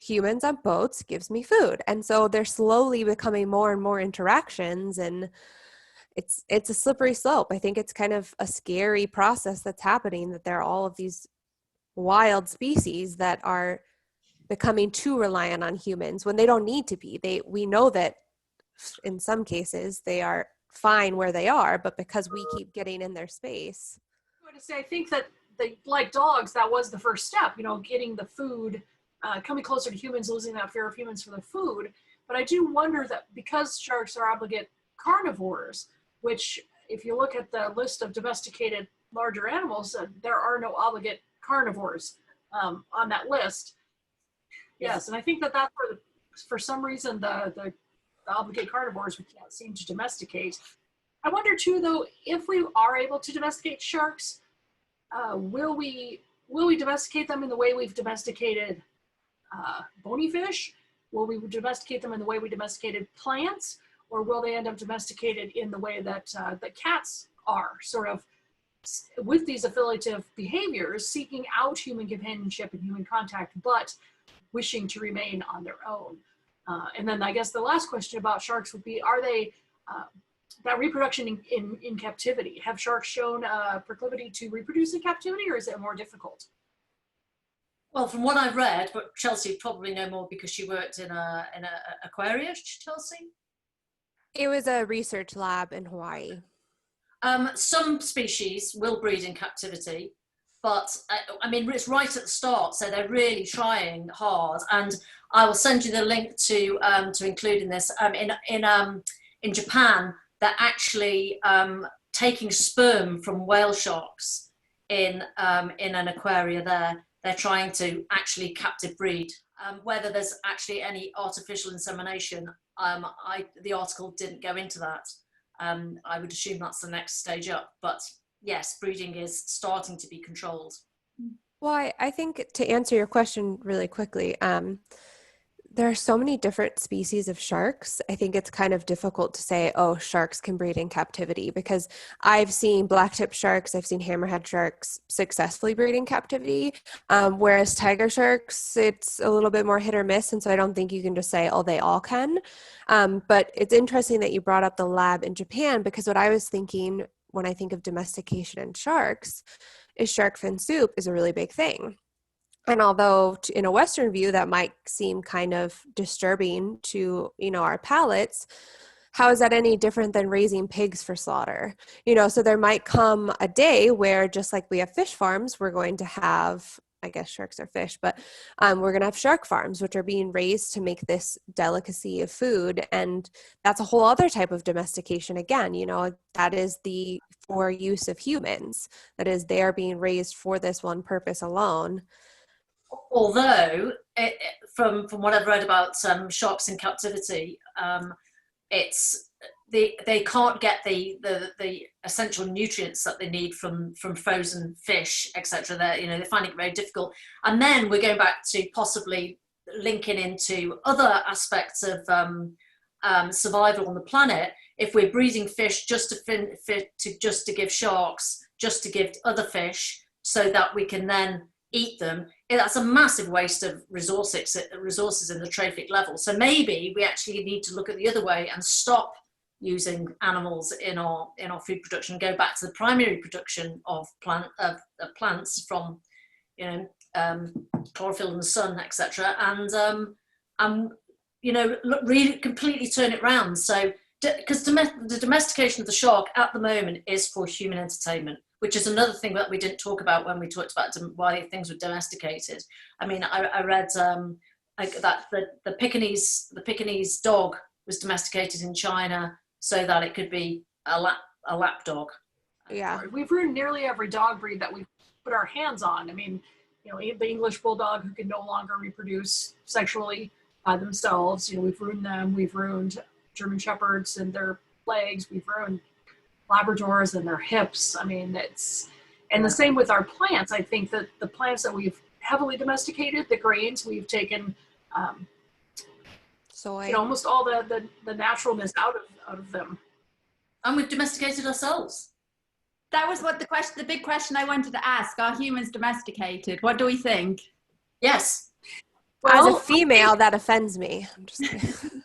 Humans on boats gives me food. And so they're slowly becoming more and more interactions, and it's a slippery slope. I think it's kind of a scary process that's happening, that there are all of these wild species that are becoming too reliant on humans when they don't need to be. We know that in some cases they are fine where they are, but because we keep getting in their space. I want to say, I think that like dogs, that was the first step, getting the food, coming closer to humans, losing that fear of humans for the food. But I do wonder that because sharks are obligate carnivores, which if you look at the list of domesticated larger animals, there are no obligate carnivores on that list. Yes, and I think that that's where for some reason the obligate carnivores we can't seem to domesticate. I wonder too, though, if we are able to domesticate sharks, will we domesticate them in the way we've domesticated bony fish? Will we domesticate them in the way we domesticated plants? Or will they end up domesticated in the way that cats are, sort of with these affiliative behaviors, seeking out human companionship and human contact, but wishing to remain on their own? And then I guess the last question about sharks would be, are they, that reproduction in captivity, have sharks shown a proclivity to reproduce in captivity, or is it more difficult? Well, from what I've read, but Chelsea probably know more because she worked in a aquarium, Chelsea? It was a research lab in Hawaii. Some species will breed in captivity, but I mean, it's right at the start, so they're really trying hard. And I will send you the link to include in this. In Japan, they're actually taking sperm from whale sharks in an aquarium there. They're trying to actually captive breed. Whether there's actually any artificial insemination, the article didn't go into that. I would assume that's the next stage up, but yes, breeding is starting to be controlled. Well, I think to answer your question really quickly, there are so many different species of sharks. I think it's kind of difficult to say, oh, sharks can breed in captivity, because I've seen blacktip sharks, I've seen hammerhead sharks successfully breed in captivity, whereas tiger sharks, it's a little bit more hit or miss. And so I don't think you can just say, oh, they all can. But it's interesting that you brought up the lab in Japan, because what I was thinking when I think of domestication in sharks is shark fin soup is a really big thing. And although in a Western view, that might seem kind of disturbing to, our palates, how is that any different than raising pigs for slaughter? So there might come a day where, just like we have fish farms, we're going to have, I guess sharks are fish, but we're going to have shark farms, which are being raised to make this delicacy of food. And that's a whole other type of domestication again, that is for use of humans. That is, they're being raised for this one purpose alone. Although, from what I've read about sharks in captivity, they can't get the essential nutrients that they need from frozen fish, etc. They're finding it very difficult. And then we're going back to possibly linking into other aspects of survival on the planet. If we're breeding fish just to give sharks, just to give other fish, so that we can then eat them, that's a massive waste of resources in the trophic level. So maybe we actually need to look at the other way and stop using animals in our food production, go back to the primary production of plants from chlorophyll in the sun, etc., and really completely turn it around. So because the domestication of the shark at the moment is for human entertainment. which is another thing that we didn't talk about when we talked about why things were domesticated. I mean, I read that the Pekingese dog was domesticated in China so that it could be a lap dog. Yeah. We've ruined nearly every dog breed that we've put our hands on. I mean, you know, the English Bulldog, who can no longer reproduce sexually by themselves, you know, we've ruined them. We've ruined German Shepherds and their legs. We've ruined Labradors and their hips. I mean, and the same with our plants. I think that the plants that we've heavily domesticated, the grains, we've taken Soy. you know, almost all the naturalness out of them. And we've domesticated ourselves. That was what the big question I wanted to ask. Are humans domesticated? What do we think? Yes. As Well, a female, that offends me. I'm just kidding.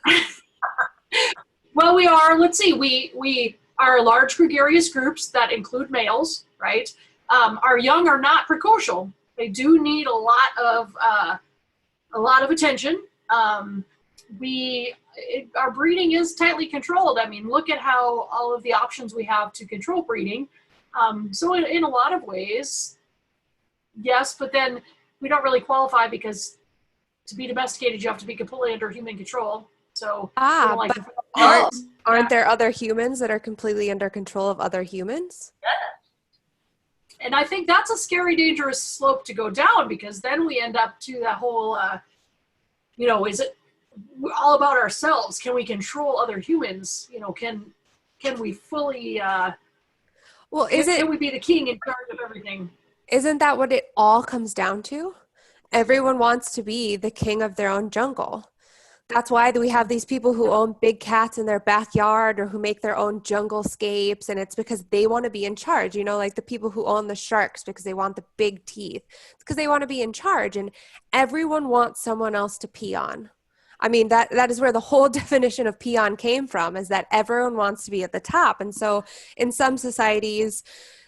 well, we are. Let's see. We are large gregarious groups that include males, right? Our young are not precocial. They do need a lot of attention. Our breeding is tightly controlled. I mean, look at how all of the options we have to control breeding. So in a lot of ways, yes, but then we don't really qualify because to be domesticated, you have to be completely under human control. So but aren't there other humans that are completely under control of other humans? Yeah. And I think that's a scary, dangerous slope to go down, because then we end up to that whole, you know, is it all about ourselves? Can we control other humans? You know, can we fully, Well, can we be the king in charge of everything? Isn't that what it all comes down to? Everyone wants to be the king of their own jungle. That's why we have these people who own big cats in their backyard or who make their own jungle scapes. And it's because they want to be in charge, you know, like the people who own the sharks because they want the big teeth. It's because they want to be in charge, and everyone wants someone else to pee on. I mean, that is where the whole definition of peon came from, is that everyone wants to be at the top. And so in some societies,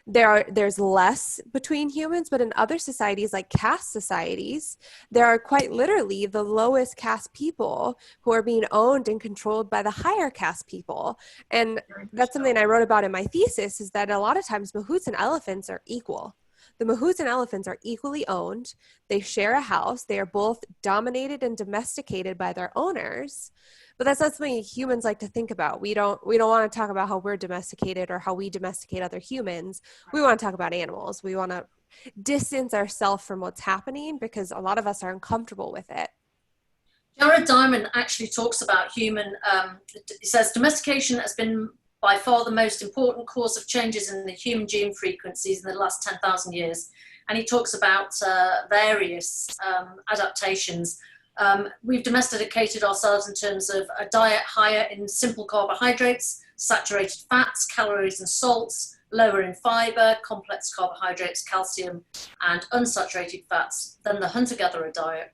there's less between humans, but in other societies, like caste societies, there are quite literally the lowest caste people who are being owned and controlled by the higher caste people. And that's something I wrote about in my thesis, is that a lot of times mahouts and elephants are equal. The mahouts and elephants are equally owned. They share a house. They are both dominated and domesticated by their owners. But that's not something humans like to think about. We don't want to talk about how we're domesticated or how we domesticate other humans. We want to talk about animals. We want to distance ourselves from what's happening because a lot of us are uncomfortable with it. Jared Diamond actually talks about human, he says, domestication has been by far the most important cause of changes in the human gene frequencies in the last 10,000 years. And he talks about various adaptations. We've domesticated ourselves in terms of a diet higher in simple carbohydrates, saturated fats, calories and salts, lower in fiber, complex carbohydrates, calcium, and unsaturated fats than the hunter-gatherer diet.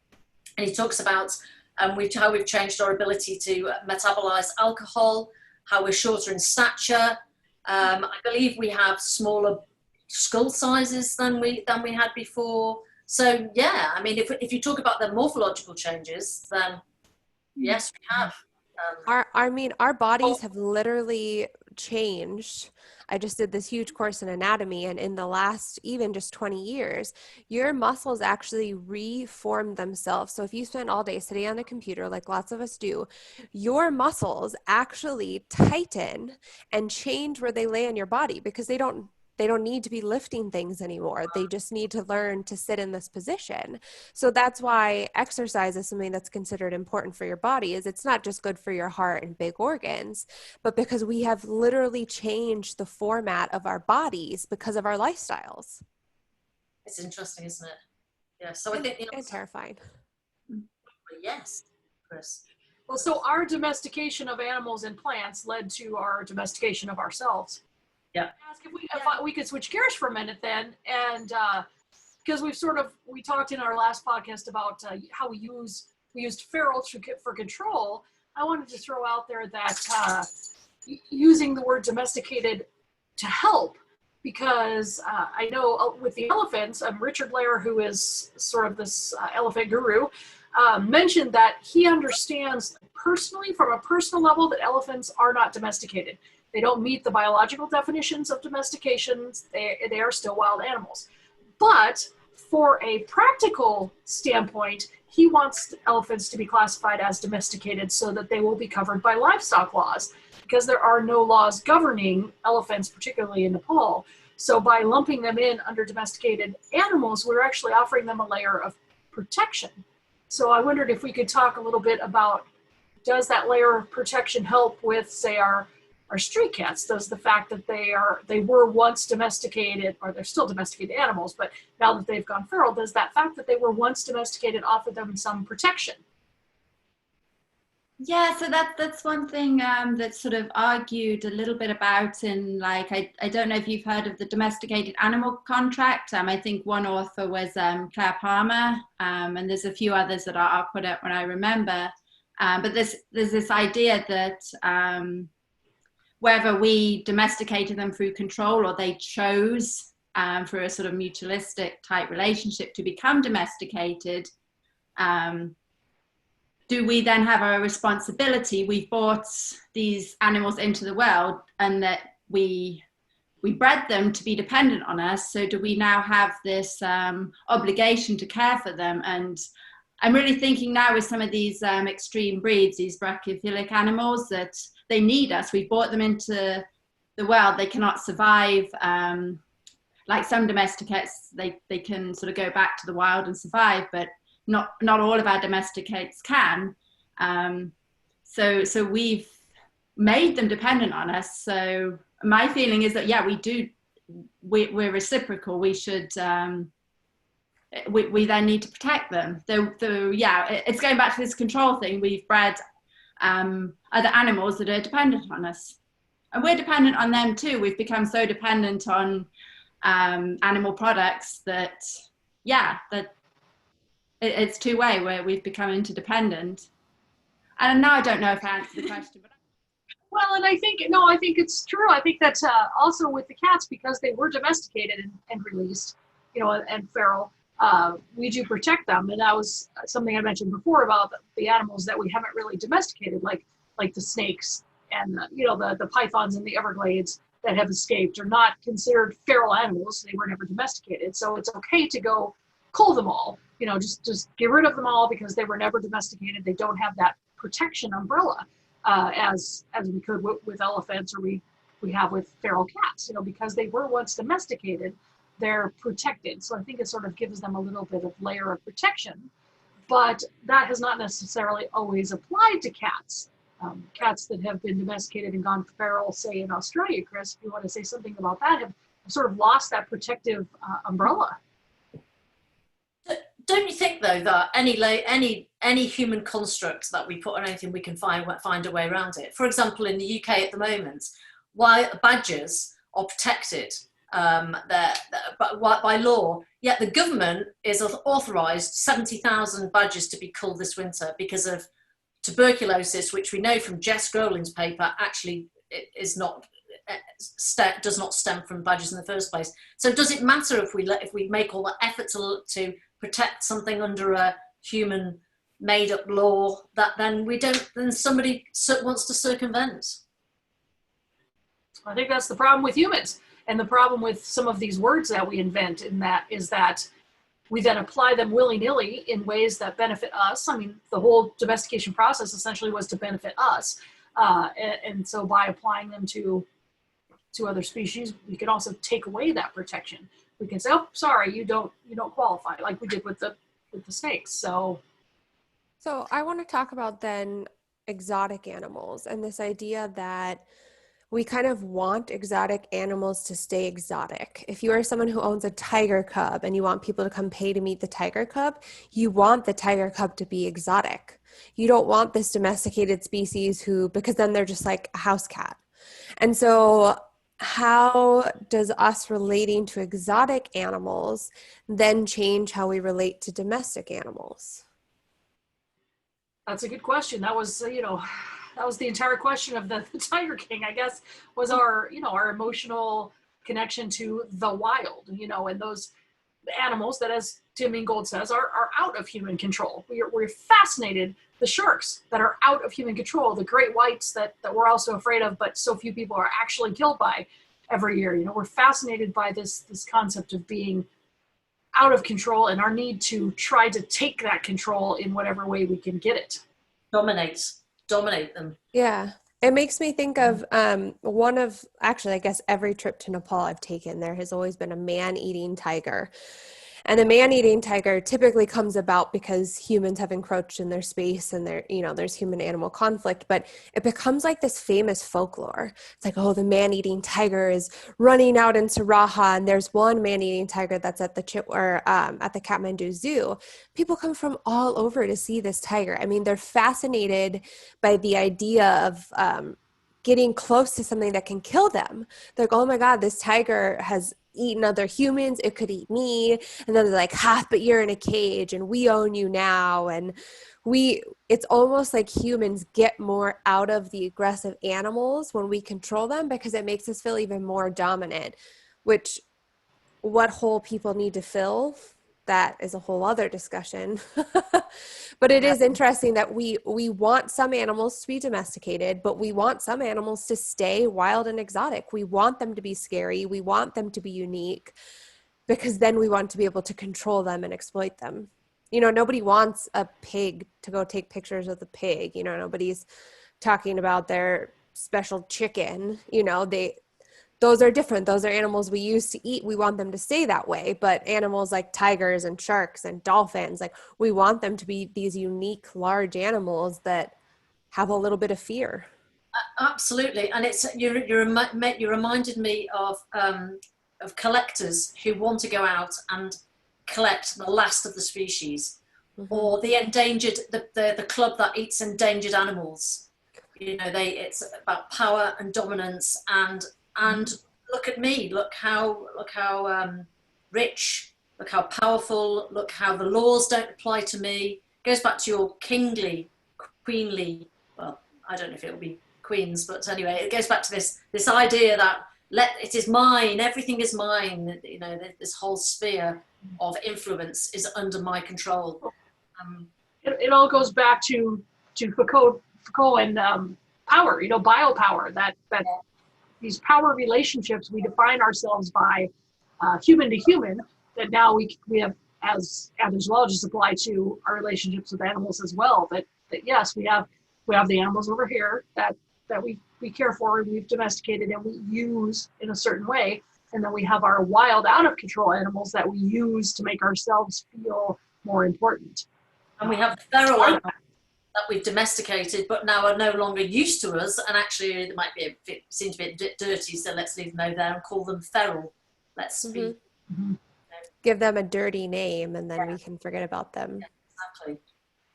And he talks about how we've changed our ability to metabolize alcohol, how we're shorter in stature. I believe we have smaller skull sizes than we had before. So yeah, I mean, if you talk about the morphological changes, then yes, we have. Our bodies have literally changed. I just did this huge course in anatomy, and in the last even just 20 years, your muscles actually reform themselves. So if you spend all day sitting on a computer, like lots of us do, your muscles actually tighten and change where they lay in your body because they don't need to be lifting things anymore. They just need to learn to sit in this position. So that's why exercise is something that's considered important for your body. Is it's not just good for your heart and big organs, but because we have literally changed the format of our bodies because of our lifestyles. It's interesting, isn't it? Yeah. So I think it's terrifying. Yes, Kris. Well, so our domestication of animals and plants led to our domestication of ourselves. Yeah. Ask if we could switch gears for a minute then, and because we talked in our last podcast about how we used ferals for control. I wanted to throw out there that using the word domesticated to help, because I know with the elephants, Richard Blair, who is sort of this elephant guru, mentioned that he understands personally, from a personal level, that elephants are not domesticated. They don't meet the biological definitions of domestication. They are still wild animals. But for a practical standpoint, he wants elephants to be classified as domesticated so that they will be covered by livestock laws, because there are no laws governing elephants, particularly in Nepal. So by lumping them in under domesticated animals, we're actually offering them a layer of protection. So I wondered if we could talk a little bit about, does that layer of protection help with, say, our street cats? Does the fact that they were once domesticated, or they're still domesticated animals, but now that they've gone feral, does that fact that they were once domesticated offer them some protection? Yeah, so that's one thing that's sort of argued a little bit about in, like, I don't know if you've heard of the domesticated animal contract. I think one author was Claire Palmer, and there's a few others that I'll put up when I remember. But there's this idea that whether we domesticated them through control or they chose through a sort of mutualistic type relationship to become domesticated, do we then have a responsibility? We've brought these animals into the world, and that we bred them to be dependent on us. So do we now have this obligation to care for them? And I'm really thinking now with some of these extreme breeds, these brachycephalic animals, that they need us. We brought them into the world. They cannot survive. Like some domesticates, they can sort of go back to the wild and survive, but not all of our domesticates can. So we've made them dependent on us. So my feeling is that, yeah, we're reciprocal. We should, we then need to protect them. Yeah, it's going back to this control thing. We've bred other animals that are dependent on us, and we're dependent on them too. We've become so dependent on animal products that, yeah, that it's two-way, where we've become interdependent. And now I don't know if I answered the question, but well, and I think it's true. I think that also with the cats, because they were domesticated and released, and feral, we do protect them. And that was something I mentioned before about the animals that we haven't really domesticated, like the snakes and the pythons in the Everglades that have escaped are not considered feral animals. They were never domesticated. So it's okay to go cull them all. Just get rid of them all because they were never domesticated. They don't have that protection umbrella as we could with elephants, or we have with feral cats. Because they were once domesticated, they're protected. So I think it sort of gives them a little bit of layer of protection, but that has not necessarily always applied to cats. Cats that have been domesticated and gone feral, say in Australia, Kris, if you want to say something about that, have sort of lost that protective umbrella. Don't you think, though, that any human construct that we put on anything, we can find a way around it? For example, in the UK at the moment, why badgers are protected by law, yet the government is authorised 70,000 badgers to be culled this winter because of tuberculosis, which we know from Jess Growling's paper actually does not stem from badgers in the first place. So does it matter if we make all the effort to protect something under a human made up law that then somebody wants to circumvent? I think that's the problem with humans, and the problem with some of these words that we invent is that we then apply them willy-nilly in ways that benefit us. I mean, the whole domestication process essentially was to benefit us. And so by applying them to other species, we can also take away that protection. We can say, oh, sorry, you don't qualify, like we did with the snakes. So I want to talk about then exotic animals and this idea that we kind of want exotic animals to stay exotic. If you are someone who owns a tiger cub and you want people to come pay to meet the tiger cub, you want the tiger cub to be exotic. You don't want this domesticated species because then they're just like a house cat. And so how does us relating to exotic animals then change how we relate to domestic animals? That's a good question. That was, that was the entire question of the Tiger King, I guess, was our emotional connection to the wild, and animals that, as Tim Ingold says, are out of human control. We're fascinated. The sharks that are out of human control, the great whites that we're also afraid of, but so few people are actually killed by every year. You know, we're fascinated by this concept of being out of control and our need to try to take that control in whatever way we can get it. Dominate them. Yeah. It makes me think of actually, I guess every trip to Nepal I've taken, there has always been a man-eating tiger. And the man-eating tiger typically comes about because humans have encroached in their space and there's human-animal conflict, but it becomes like this famous folklore. It's like, oh, the man-eating tiger is running out into Raha, and there's one man-eating tiger that's at the Kathmandu Zoo. People come from all over to see this tiger. I mean, they're fascinated by the idea of getting close to something that can kill them. They're like, oh my God, this tiger has eaten other humans, it could eat me. And then they're like, but you're in a cage and we own you now. And it's almost like humans get more out of the aggressive animals when we control them, because it makes us feel even more dominant, which what hole people need to fill, that is a whole other discussion. But it is interesting that we want some animals to be domesticated, but we want some animals to stay wild and exotic. We want them to be scary. We want them to be unique, because then we want to be able to control them and exploit them. You know, nobody wants a pig to go take pictures of the pig. You know, nobody's talking about their special chicken. You know, those are different. Those are animals we used to eat. We want them to stay that way. But animals like tigers and sharks and dolphins, like, we want them to be these unique, large animals that have a little bit of fear. Absolutely. And it's you reminded me of collectors who want to go out and collect the last of the species, or the endangered, the club that eats endangered animals. You know, it's about power and dominance and look at me, look how rich, look how powerful, look how the laws don't apply to me. It goes back to your kingly, queenly, well, I don't know if it will be queens, but anyway, it goes back to this idea that it is mine, everything is mine, you know, this whole sphere of influence is under my control. It all goes back to Foucault and power, you know, biopower, that these power relationships we define ourselves by, human to human, that now we have, as anthrozoologists, apply to our relationships with animals as well. That yes, we have the animals over here that we care for, we've domesticated and we use in a certain way, and then we have our wild, out of control animals that we use to make ourselves feel more important. And we have the feral animals that we've domesticated, but now are no longer used to us, and actually they might seem to be a bit dirty, so let's leave them over there and call them feral. Let's give them a dirty name, and then we can forget about them. Yeah, exactly.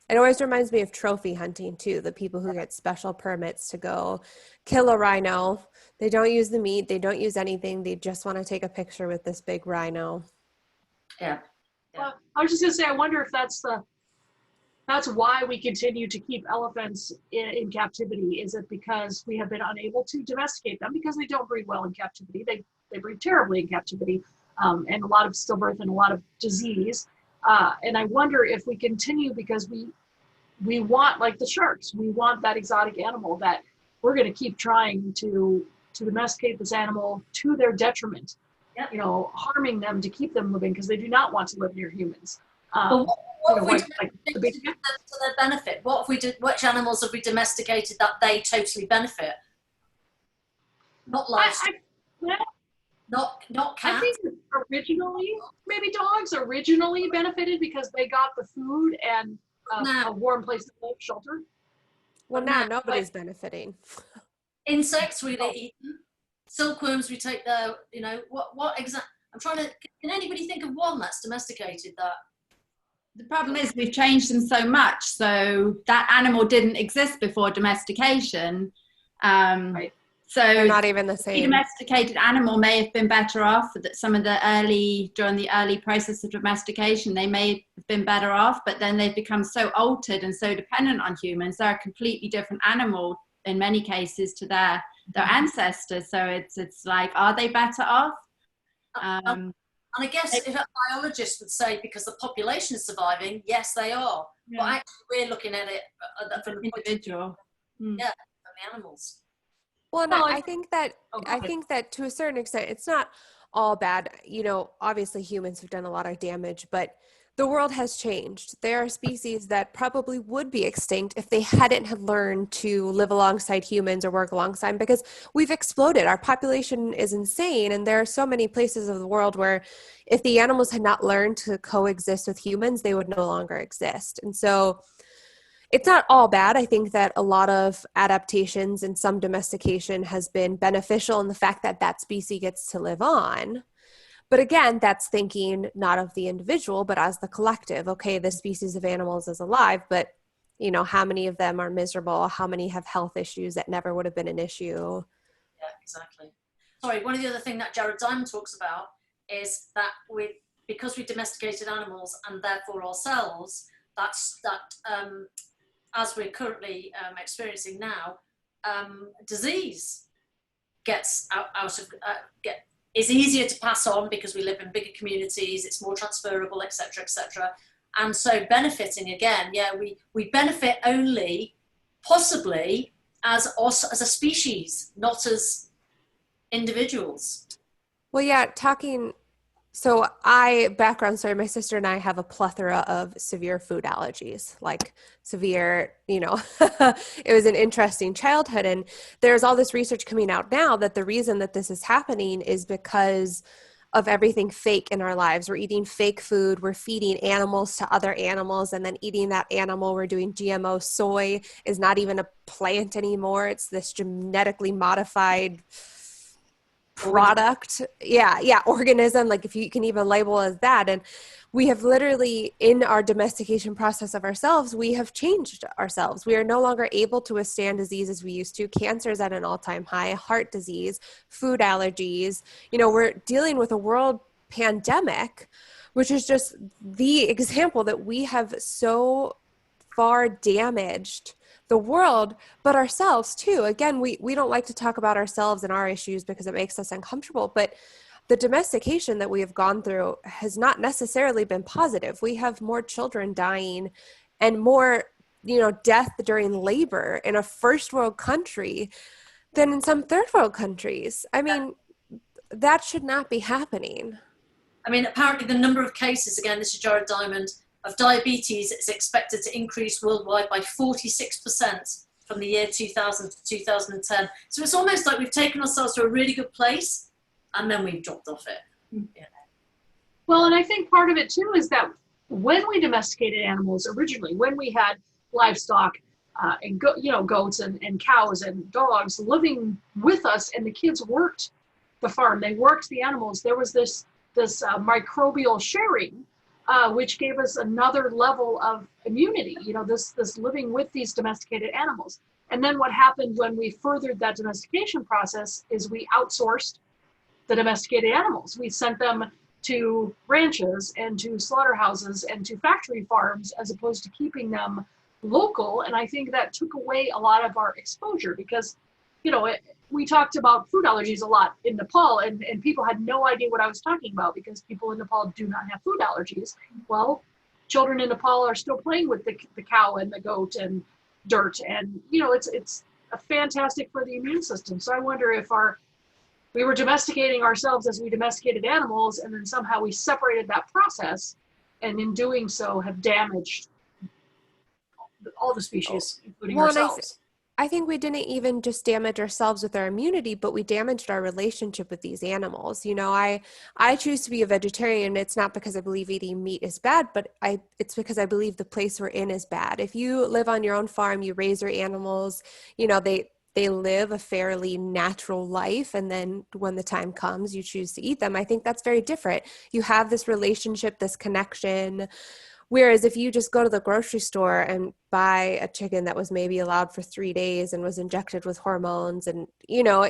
It always reminds me of trophy hunting too. The people who get special permits to go kill a rhino, they don't use the meat, they don't use anything, they just want to take a picture with this big rhino. Yeah. Well, I was just gonna say, I wonder if that's why we continue to keep elephants in captivity. Is it because we have been unable to domesticate them because they don't breed well in captivity? They breed terribly in captivity, and a lot of stillbirth and a lot of disease. And I wonder if we continue because we want, like the sharks, we want that exotic animal, that we're going to keep trying to domesticate this animal to their detriment. Yep. You know, harming them to keep them living because they do not want to live near humans. What you know, to their benefit? Which animals have we domesticated that they totally benefit? Not livestock. Not cats. I think originally, maybe dogs originally benefited because they got the food and a warm place to live, shelter. Well, now nobody's benefiting. Insects we eat. Silkworms we take their, you know, what exact? I'm trying to. Can anybody think of one that's domesticated that? The problem is we've changed them so much, so that animal didn't exist before domestication. Right. So they're not even the same. A domesticated animal may have been better off. That during the early process of domestication, they may have been better off, but then they've become so altered and so dependent on humans. They're a completely different animal in many cases to their ancestors. So it's like, are they better off? And And I guess if a biologist would say because the population is surviving, yes, they are. Yeah. But actually, we're looking at it from the Individual. from the animals. Well, and Well, I think that Oh, go I ahead. think that to a certain extent, it's not all bad. You know, obviously humans have done a lot of damage, but the world has changed. There are species that probably would be extinct if they hadn't had learned to live alongside humans or work alongside, because we've exploded. Our population is insane, and there are so many places of the world where if the animals had not learned to coexist with humans, they would no longer exist. And so it's not all bad. I think that a lot of adaptations and some domestication has been beneficial in the fact that that species gets to live on. But again, that's thinking not of the individual, but as the collective. Okay, this species of animals is alive, but you know, how many of them are miserable? How many have health issues that never would have been an issue? Yeah, exactly. Sorry, one of the other things that Jared Diamond talks about is that because we domesticated animals and therefore ourselves, as we're currently experiencing now, disease gets is easier to pass on because we live in bigger communities, it's more transferable, etc., etc. And so benefiting again, we benefit only possibly as us as a species, not as individuals. Well, yeah, my sister and I have a plethora of severe food allergies, like severe, you know, it was an interesting childhood. And there's all this research coming out now that the reason that this is happening is because of everything fake in our lives. We're eating fake food. We're feeding animals to other animals and then eating that animal. We're doing GMO. Soy is not even a plant anymore. It's this genetically modified product. Organism, like if you can even label as that. And we have literally, in our domestication process of ourselves, we have changed ourselves. We are no longer able to withstand disease as we used to. Cancer is at an all-time high, heart disease, food allergies. You know, we're dealing with a world pandemic, which is just the example that we have so far damaged the world, but ourselves too. Again, we don't like to talk about ourselves and our issues because it makes us uncomfortable, but the domestication that we have gone through has not necessarily been positive. We have more children dying and more, you know, death during labor in a first world country than in some third world countries. I mean, that should not be happening. I mean, apparently the number of cases, again, this is Jared Diamond, of diabetes is expected to increase worldwide by 46% from the year 2000 to 2010. So it's almost like we've taken ourselves to a really good place and then we've dropped off it. Yeah. Well, and I think part of it too is that when we domesticated animals originally, when we had livestock and goats and cows and dogs living with us, and the kids worked the farm, they worked the animals, there was this microbial sharing, which gave us another level of immunity, you know, this living with these domesticated animals. And then what happened when we furthered that domestication process is we outsourced the domesticated animals. We sent them to ranches and to slaughterhouses and to factory farms as opposed to keeping them local. And I think that took away a lot of our exposure because, you know, we talked about food allergies a lot in Nepal, and people had no idea what I was talking about because people in Nepal do not have food allergies. Well, children in Nepal are still playing with the cow and the goat and dirt, and you know, it's a fantastic for the immune system. So I wonder if we were domesticating ourselves as we domesticated animals, and then somehow we separated that process, and in doing so have damaged all the species, including ourselves. I think we didn't even just damage ourselves with our immunity, but we damaged our relationship with these animals. You know, I choose to be a vegetarian. It's not because I believe eating meat is bad, but it's because I believe the place we're in is bad. If you live on your own farm, you raise your animals, you know, they live a fairly natural life. And then when the time comes, you choose to eat them. I think that's very different. You have this relationship, this connection. Whereas if you just go to the grocery store and buy a chicken that was maybe allowed for 3 days and was injected with hormones and, you know,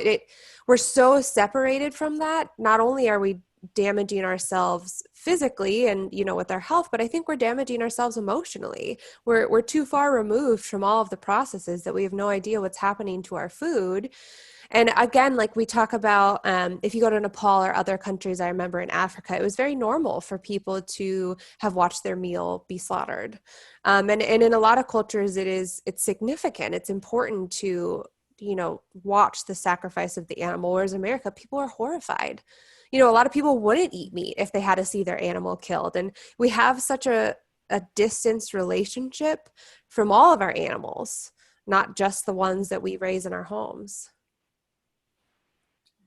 we're so separated from that. Not only are we damaging ourselves physically and, you know, with our health, but I think we're damaging ourselves emotionally. We're too far removed from all of the processes that we have no idea what's happening to our food. And again, like we talk about, if you go to Nepal or other countries, I remember in Africa, it was very normal for people to have watched their meal be slaughtered. And in a lot of cultures, it's significant. It's important to, you know, watch the sacrifice of the animal. Whereas in America, people are horrified. You know, a lot of people wouldn't eat meat if they had to see their animal killed. And we have such a distanced relationship from all of our animals, not just the ones that we raise in our homes.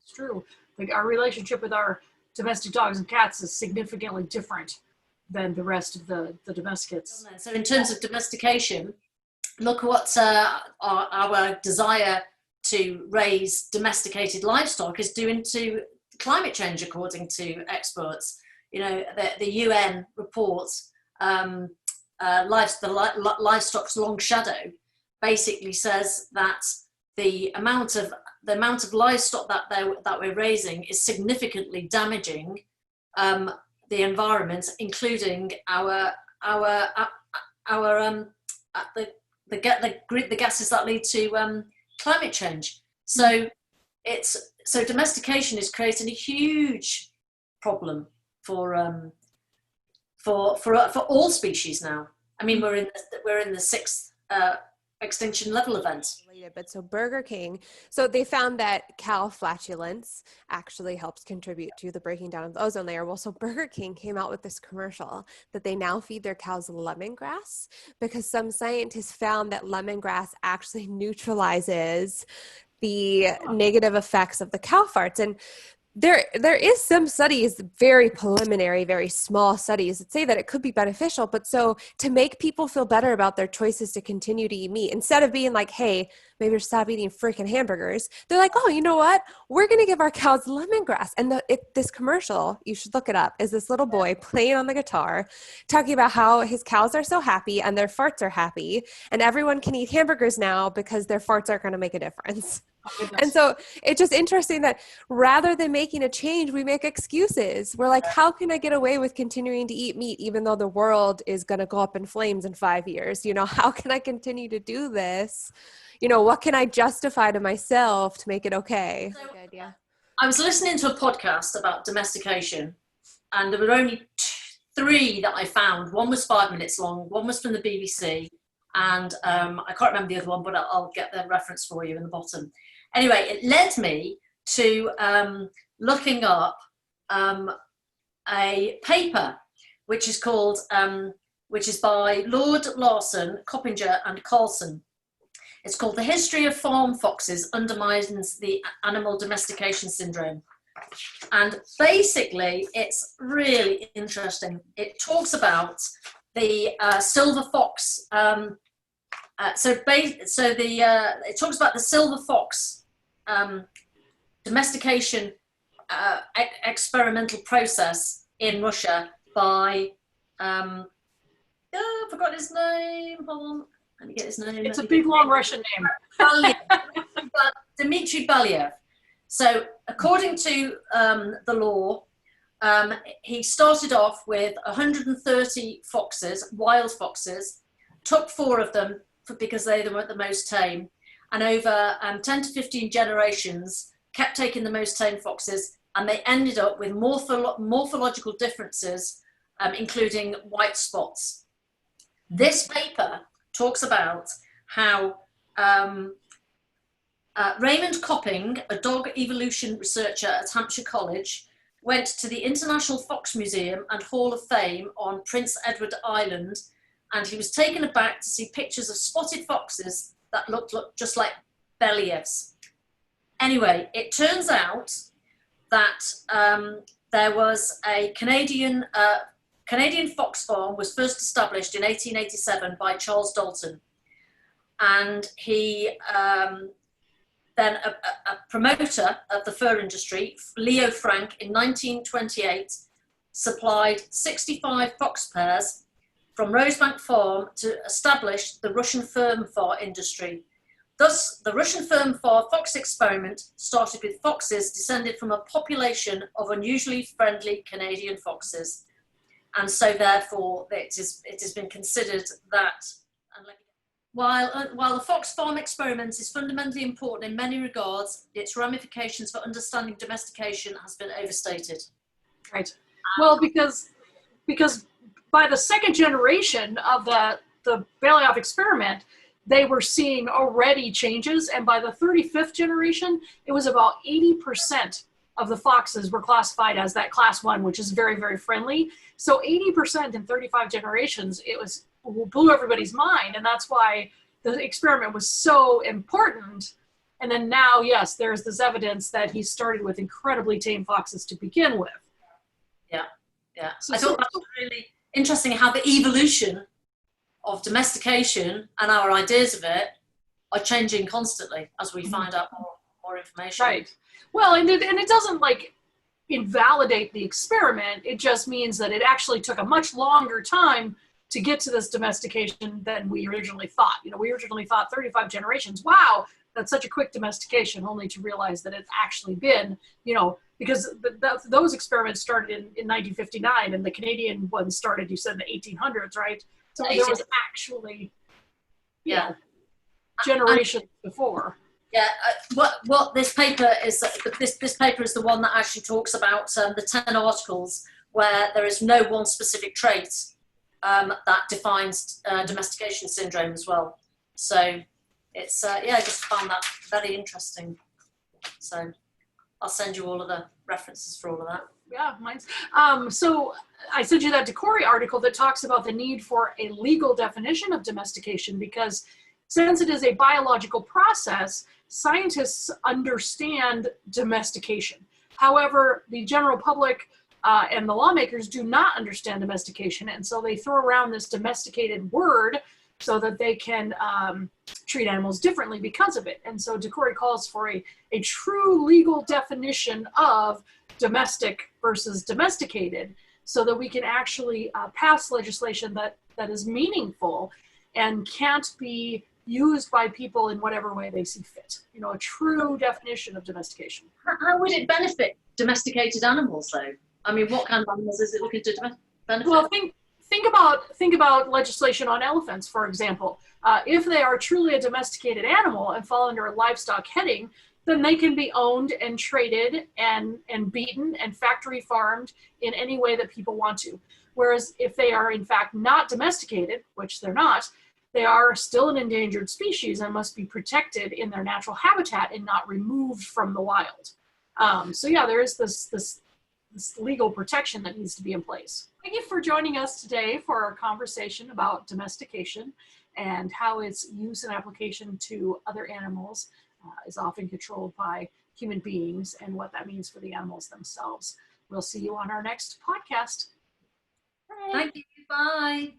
It's true. Like our relationship with our domestic dogs and cats is significantly different than the rest of the domesticates. So in terms of domestication, look what our desire to raise domesticated livestock is doing to climate change, according to experts. You know, the UN reports livestock's long shadow basically says that the amount of livestock that we're raising is significantly damaging the environment, including the gases that lead to climate change. So domestication is creating a huge problem for all species now. I mean, we're in the sixth extinction level event. But so Burger King, so they found that cow flatulence actually helps contribute to the breaking down of the ozone layer. Well, so Burger King came out with this commercial that they now feed their cows lemongrass because some scientists found that lemongrass actually neutralizes the negative effects of the cow farts. And there is some studies, very preliminary, very small studies that say that it could be beneficial. But so to make people feel better about their choices to continue to eat meat, instead of being like, hey, maybe stop eating freaking hamburgers, they're like, oh, you know what? We're going to give our cows lemongrass. And this commercial, you should look it up, is this little boy playing on the guitar, talking about how his cows are so happy and their farts are happy. And everyone can eat hamburgers now because their farts are going to make a difference. And so it's just interesting that rather than making a change, we make excuses. We're like, how can I get away with continuing to eat meat even though the world is going to go up in flames in 5 years? You know, how can I continue to do this? You know, what can I justify to myself to make it okay? So, good, yeah. I was listening to a podcast about domestication, and there were only 3 that I found. One was 5 minutes long, one was from the BBC, and I can't remember the other one, but I'll get the reference for you in the bottom. Anyway, it led me to looking up a paper which is by Lord Larson, Coppinger and Carlson. It's called The History of Farm Foxes Undermines the Animal Domestication Syndrome. And basically, it's really interesting. It talks about the silver fox. It talks about the silver fox domestication experimental process in Russia by I forgot his name. Hold on, let me get his name. It's a big long Russian name. Dmitry Balyev. So according to the law, he started off with 130 foxes, wild foxes, took 4 of them because they were the most tame, and over 10 to 15 generations kept taking the most tame foxes, and they ended up with morphological differences, including white spots. This paper talks about how Raymond Copping, a dog evolution researcher at Hampshire College, went to the International Fox Museum and Hall of Fame on Prince Edward Island, and he was taken aback to see pictures of spotted foxes that looked just like Belyev's. Anyway, it turns out that there was a Canadian fox farm was first established in 1887 by Charles Dalton, and he then a promoter of the fur industry, Leo Frank, in 1928 supplied 65 fox pairs from Rosebank Farm to establish the Russian fur industry. Thus, the Russian firm for fox experiment started with foxes descended from a population of unusually friendly Canadian foxes. And so therefore it has been considered that while the fox farm experiment is fundamentally important in many regards, its ramifications for understanding domestication has been overstated. Right. Well, because by the second generation of the Balioff experiment, they were seeing already changes, and by the 35th generation, it was about 80% of the foxes were classified as that class 1, which is very, very friendly. So 80% in 35 generations, it blew everybody's mind, and that's why the experiment was so important. And then now, yes, there's this evidence that he started with incredibly tame foxes to begin with. Yeah. I thought that was really interesting how the evolution of domestication and our ideas of it are changing constantly as we find out more information. Right. Well, and it doesn't like invalidate the experiment. It just means that it actually took a much longer time to get to this domestication than we originally thought. We originally thought 35 generations. Wow, that's such a quick domestication, only to realize that it's actually been, because those experiments started in 1959, and the Canadian ones started, you said, in the 1800s, right? So there was actually, generations before. Yeah, what this paper is, this paper is the one that actually talks about the 10 articles where there is no one specific trait that defines domestication syndrome as well. So it's, I just found that very interesting. So I'll send you all of the references for all of that. Yeah, mine's. So I sent you that Decory article that talks about the need for a legal definition of domestication, because since it is a biological process, scientists understand domestication. However, the general public and the lawmakers do not understand domestication, and so they throw around this domesticated word so that they can treat animals differently because of it. And so Decory calls for a true legal definition of domestic versus domesticated, so that we can actually pass legislation that is meaningful and can't be used by people in whatever way they see fit. A true definition of domestication. How would it benefit domesticated animals, though? I mean, what kind of animals is it looking to benefit? Well, think about legislation on elephants, for example. If they are truly a domesticated animal and fall under a livestock heading, then they can be owned and traded and beaten and factory farmed in any way that people want to. Whereas if they are in fact not domesticated, which they're not, they are still an endangered species and must be protected in their natural habitat and not removed from the wild. So yeah, there is this legal protection that needs to be in place. Thank you for joining us today for our conversation about domestication and how its use and application to other animals is often controlled by human beings, and what that means for the animals themselves. We'll see you on our next podcast. Thank you. Bye.